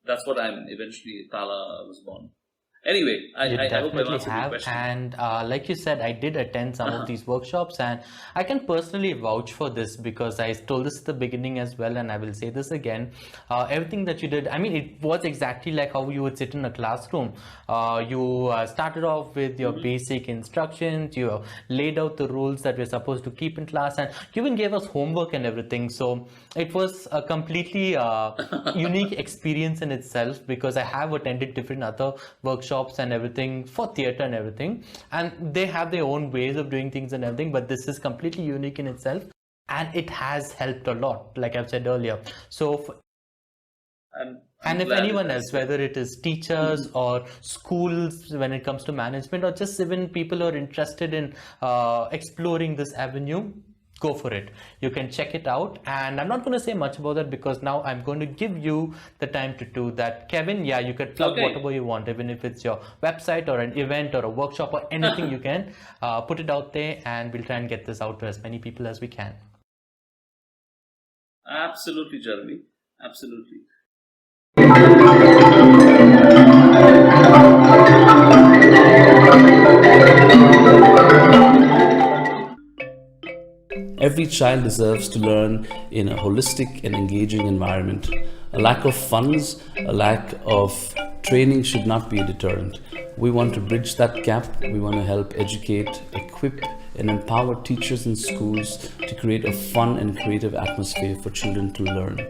[SPEAKER 2] That's what eventually Tāla was born. Anyway, I hope I've answered your question.
[SPEAKER 1] And like you said, I did attend some of these workshops, and I can personally vouch for this because I told this at the beginning as well, and I will say this again. Everything that you did, I mean, it was exactly like how you would sit in a classroom. You started off with your basic instructions, you laid out the rules that we're supposed to keep in class, and you even gave us homework and everything. So it was a completely unique experience in itself, because I have attended different other workshops and everything for theater and everything, and they have their own ways of doing things and everything, but this is completely unique in itself, and it has helped a lot, like I've said earlier. So and if anyone else, whether it is teachers or schools when it comes to management, or just even people who are interested in exploring this avenue, go for it. You can check it out, and I'm not going to say much about that because now I'm going to give you the time to do that. Kevin, yeah, you can plug whatever you want, even if it's your website or an event or a workshop or anything. You can put it out there, and we'll try and get this out to as many people as we can.
[SPEAKER 2] Absolutely, Jeremy. Absolutely.
[SPEAKER 3] Every child deserves to learn in a holistic and engaging environment. A lack of funds, a lack of training should not be a deterrent. We want to bridge that gap. We want to help educate, equip, and empower teachers in schools to create a fun and creative atmosphere for children to learn.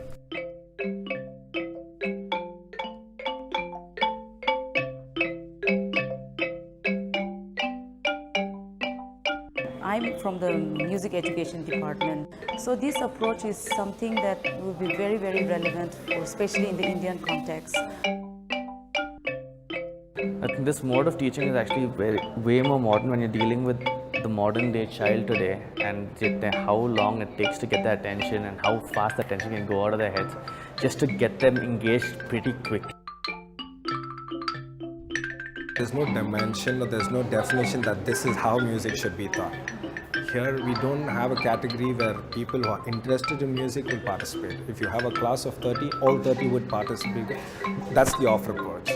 [SPEAKER 4] I'm from the music education department. So this approach is something that will be very, very relevant, especially in the Indian context.
[SPEAKER 5] I think this mode of teaching is actually way more modern when you're dealing with the modern day child today, and how long it takes to get their attention and how fast the attention can go out of their heads just to get them engaged pretty quick.
[SPEAKER 6] There's no dimension or there's no definition that this is how music should be taught. Here we don't have a category where people who are interested in music will participate. If you have a class of 30, all 30 would participate. That's the Orff Approach.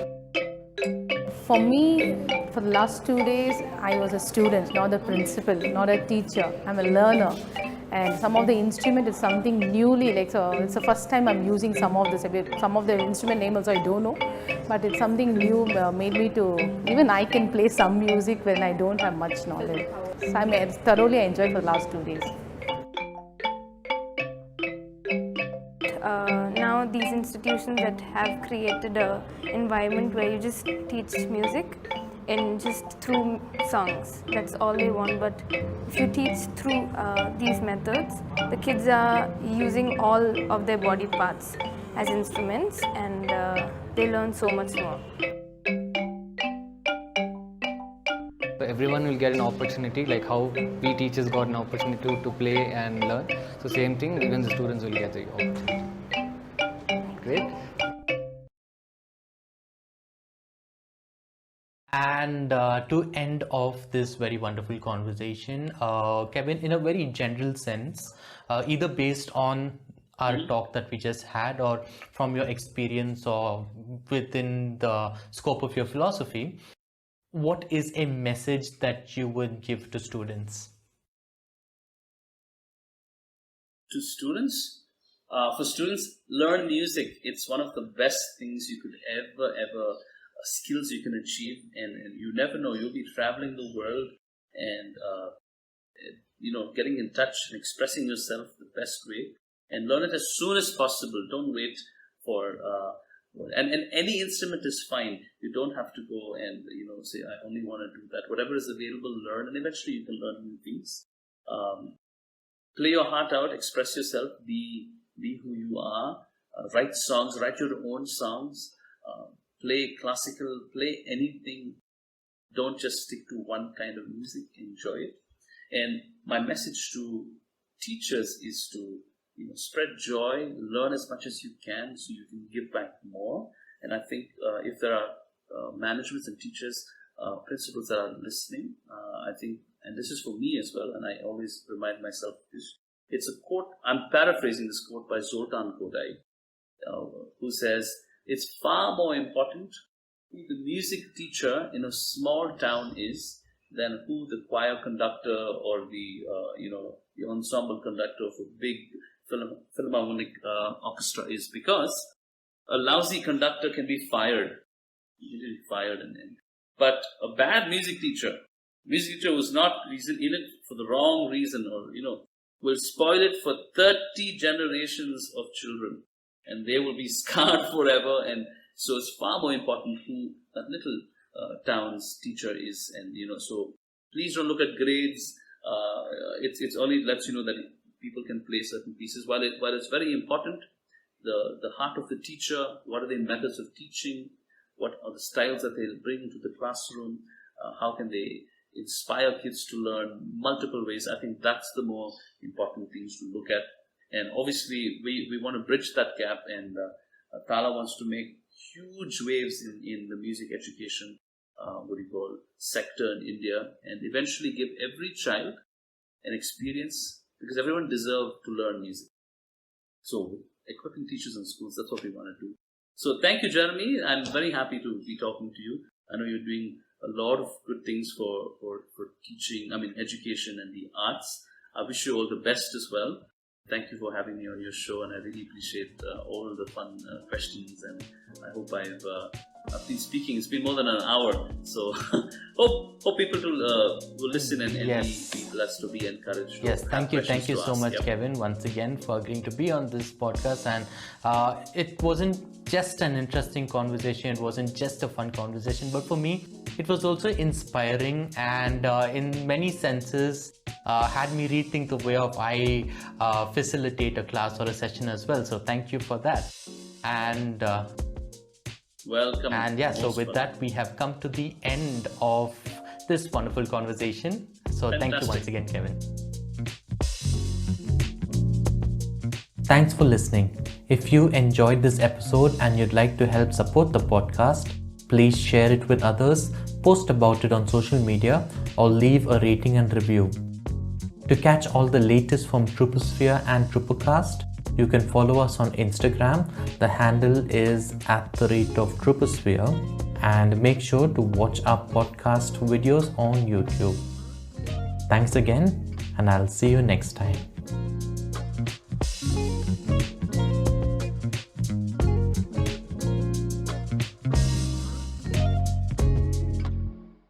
[SPEAKER 7] For me, for the last 2 days, I was a student, not a principal, not a teacher. I'm a learner. And some of the instrument is something newly, so it's the first time I'm using some of this. Some of the instrument name also I don't know, but it's something new, made me to, even I can play some music when I don't have much knowledge. So I thoroughly enjoyed for the last 2 days.
[SPEAKER 8] Now these institutions that have created an environment where you just teach music and just through songs, that's all they want. But if you teach through these methods, the kids are using all of their body parts as instruments, and they learn so much more.
[SPEAKER 5] So everyone will get an opportunity, like how we teachers got an opportunity to play and learn. So same thing, even the students will get the opportunity. Great.
[SPEAKER 1] And to end off this very wonderful conversation, Kevin, in a very general sense, either based on our talk that we just had or from your experience or within the scope of your philosophy, what is a message that you would give to students?
[SPEAKER 2] To students? For students, learn music. It's one of the best things you could ever skills you can achieve, and you never know, you'll be traveling the world and getting in touch and expressing yourself the best way, and learn it as soon as possible. Don't wait for and any instrument is fine. You don't have to go and say I only want to do that. Whatever is available, learn, and eventually you can learn new things. Play your heart out, express yourself, be who you are, write songs, write your own songs, play classical, play anything. Don't just stick to one kind of music, enjoy it. And my message to teachers is to spread joy, learn as much as you can so you can give back more. And I think if there are managements and teachers, principals that are listening, I think, and this is for me as well, and I always remind myself this, it's a quote, I'm paraphrasing this quote by Zoltan Kodály, who says, it's far more important who the music teacher in a small town is than who the choir conductor or the ensemble conductor of a big philharmonic orchestra is, because a lousy conductor can be fired. He can be fired, but a bad music teacher who's not in it for the wrong reason, or will spoil it for 30 generations of children, and they will be scarred forever. And so it's far more important who that little town's teacher is. And so please don't look at grades. It's only lets you know that people can play certain pieces. While it's very important, the heart of the teacher, what are the methods of teaching, what are the styles that they'll bring to the classroom, how can they inspire kids to learn multiple ways. I think that's the more important things to look at. And obviously, we want to bridge that gap, and Tāla wants to make huge waves in the music education, sector in India, and eventually give every child an experience, because everyone deserves to learn music. So equipping teachers and schools, that's what we want to do. So thank you, Jeremy. I'm very happy to be talking to you. I know you're doing a lot of good things for teaching, education and the arts. I wish you all the best as well. Thank you for having me on your show, and I really appreciate all the fun questions, and I hope I've been speaking. It's been more than an hour, so hope people will listen and
[SPEAKER 1] yes.
[SPEAKER 2] be blessed to be encouraged.
[SPEAKER 1] Yes, thank you so much, Kevin, once again for agreeing to be on this podcast. And it wasn't just an interesting conversation, it wasn't just a fun conversation, but for me it was also inspiring, and in many senses had me rethink the way of I facilitate a class or a session as well. So thank you for that. And
[SPEAKER 2] welcome.
[SPEAKER 1] And yeah, so with that, we have come to the end of this wonderful conversation. So
[SPEAKER 2] Fantastic.
[SPEAKER 1] Thank you once again, Kevin. Thanks for listening. If you enjoyed this episode and you'd like to help support the podcast, please share it with others, post about it on social media, or leave a rating and review. To catch all the latest from TrouperSphere and TrouperCast, you can follow us on Instagram. The handle is @TrouperSphere. and make sure to watch our podcast videos on YouTube. Thanks again, and I'll see you next time.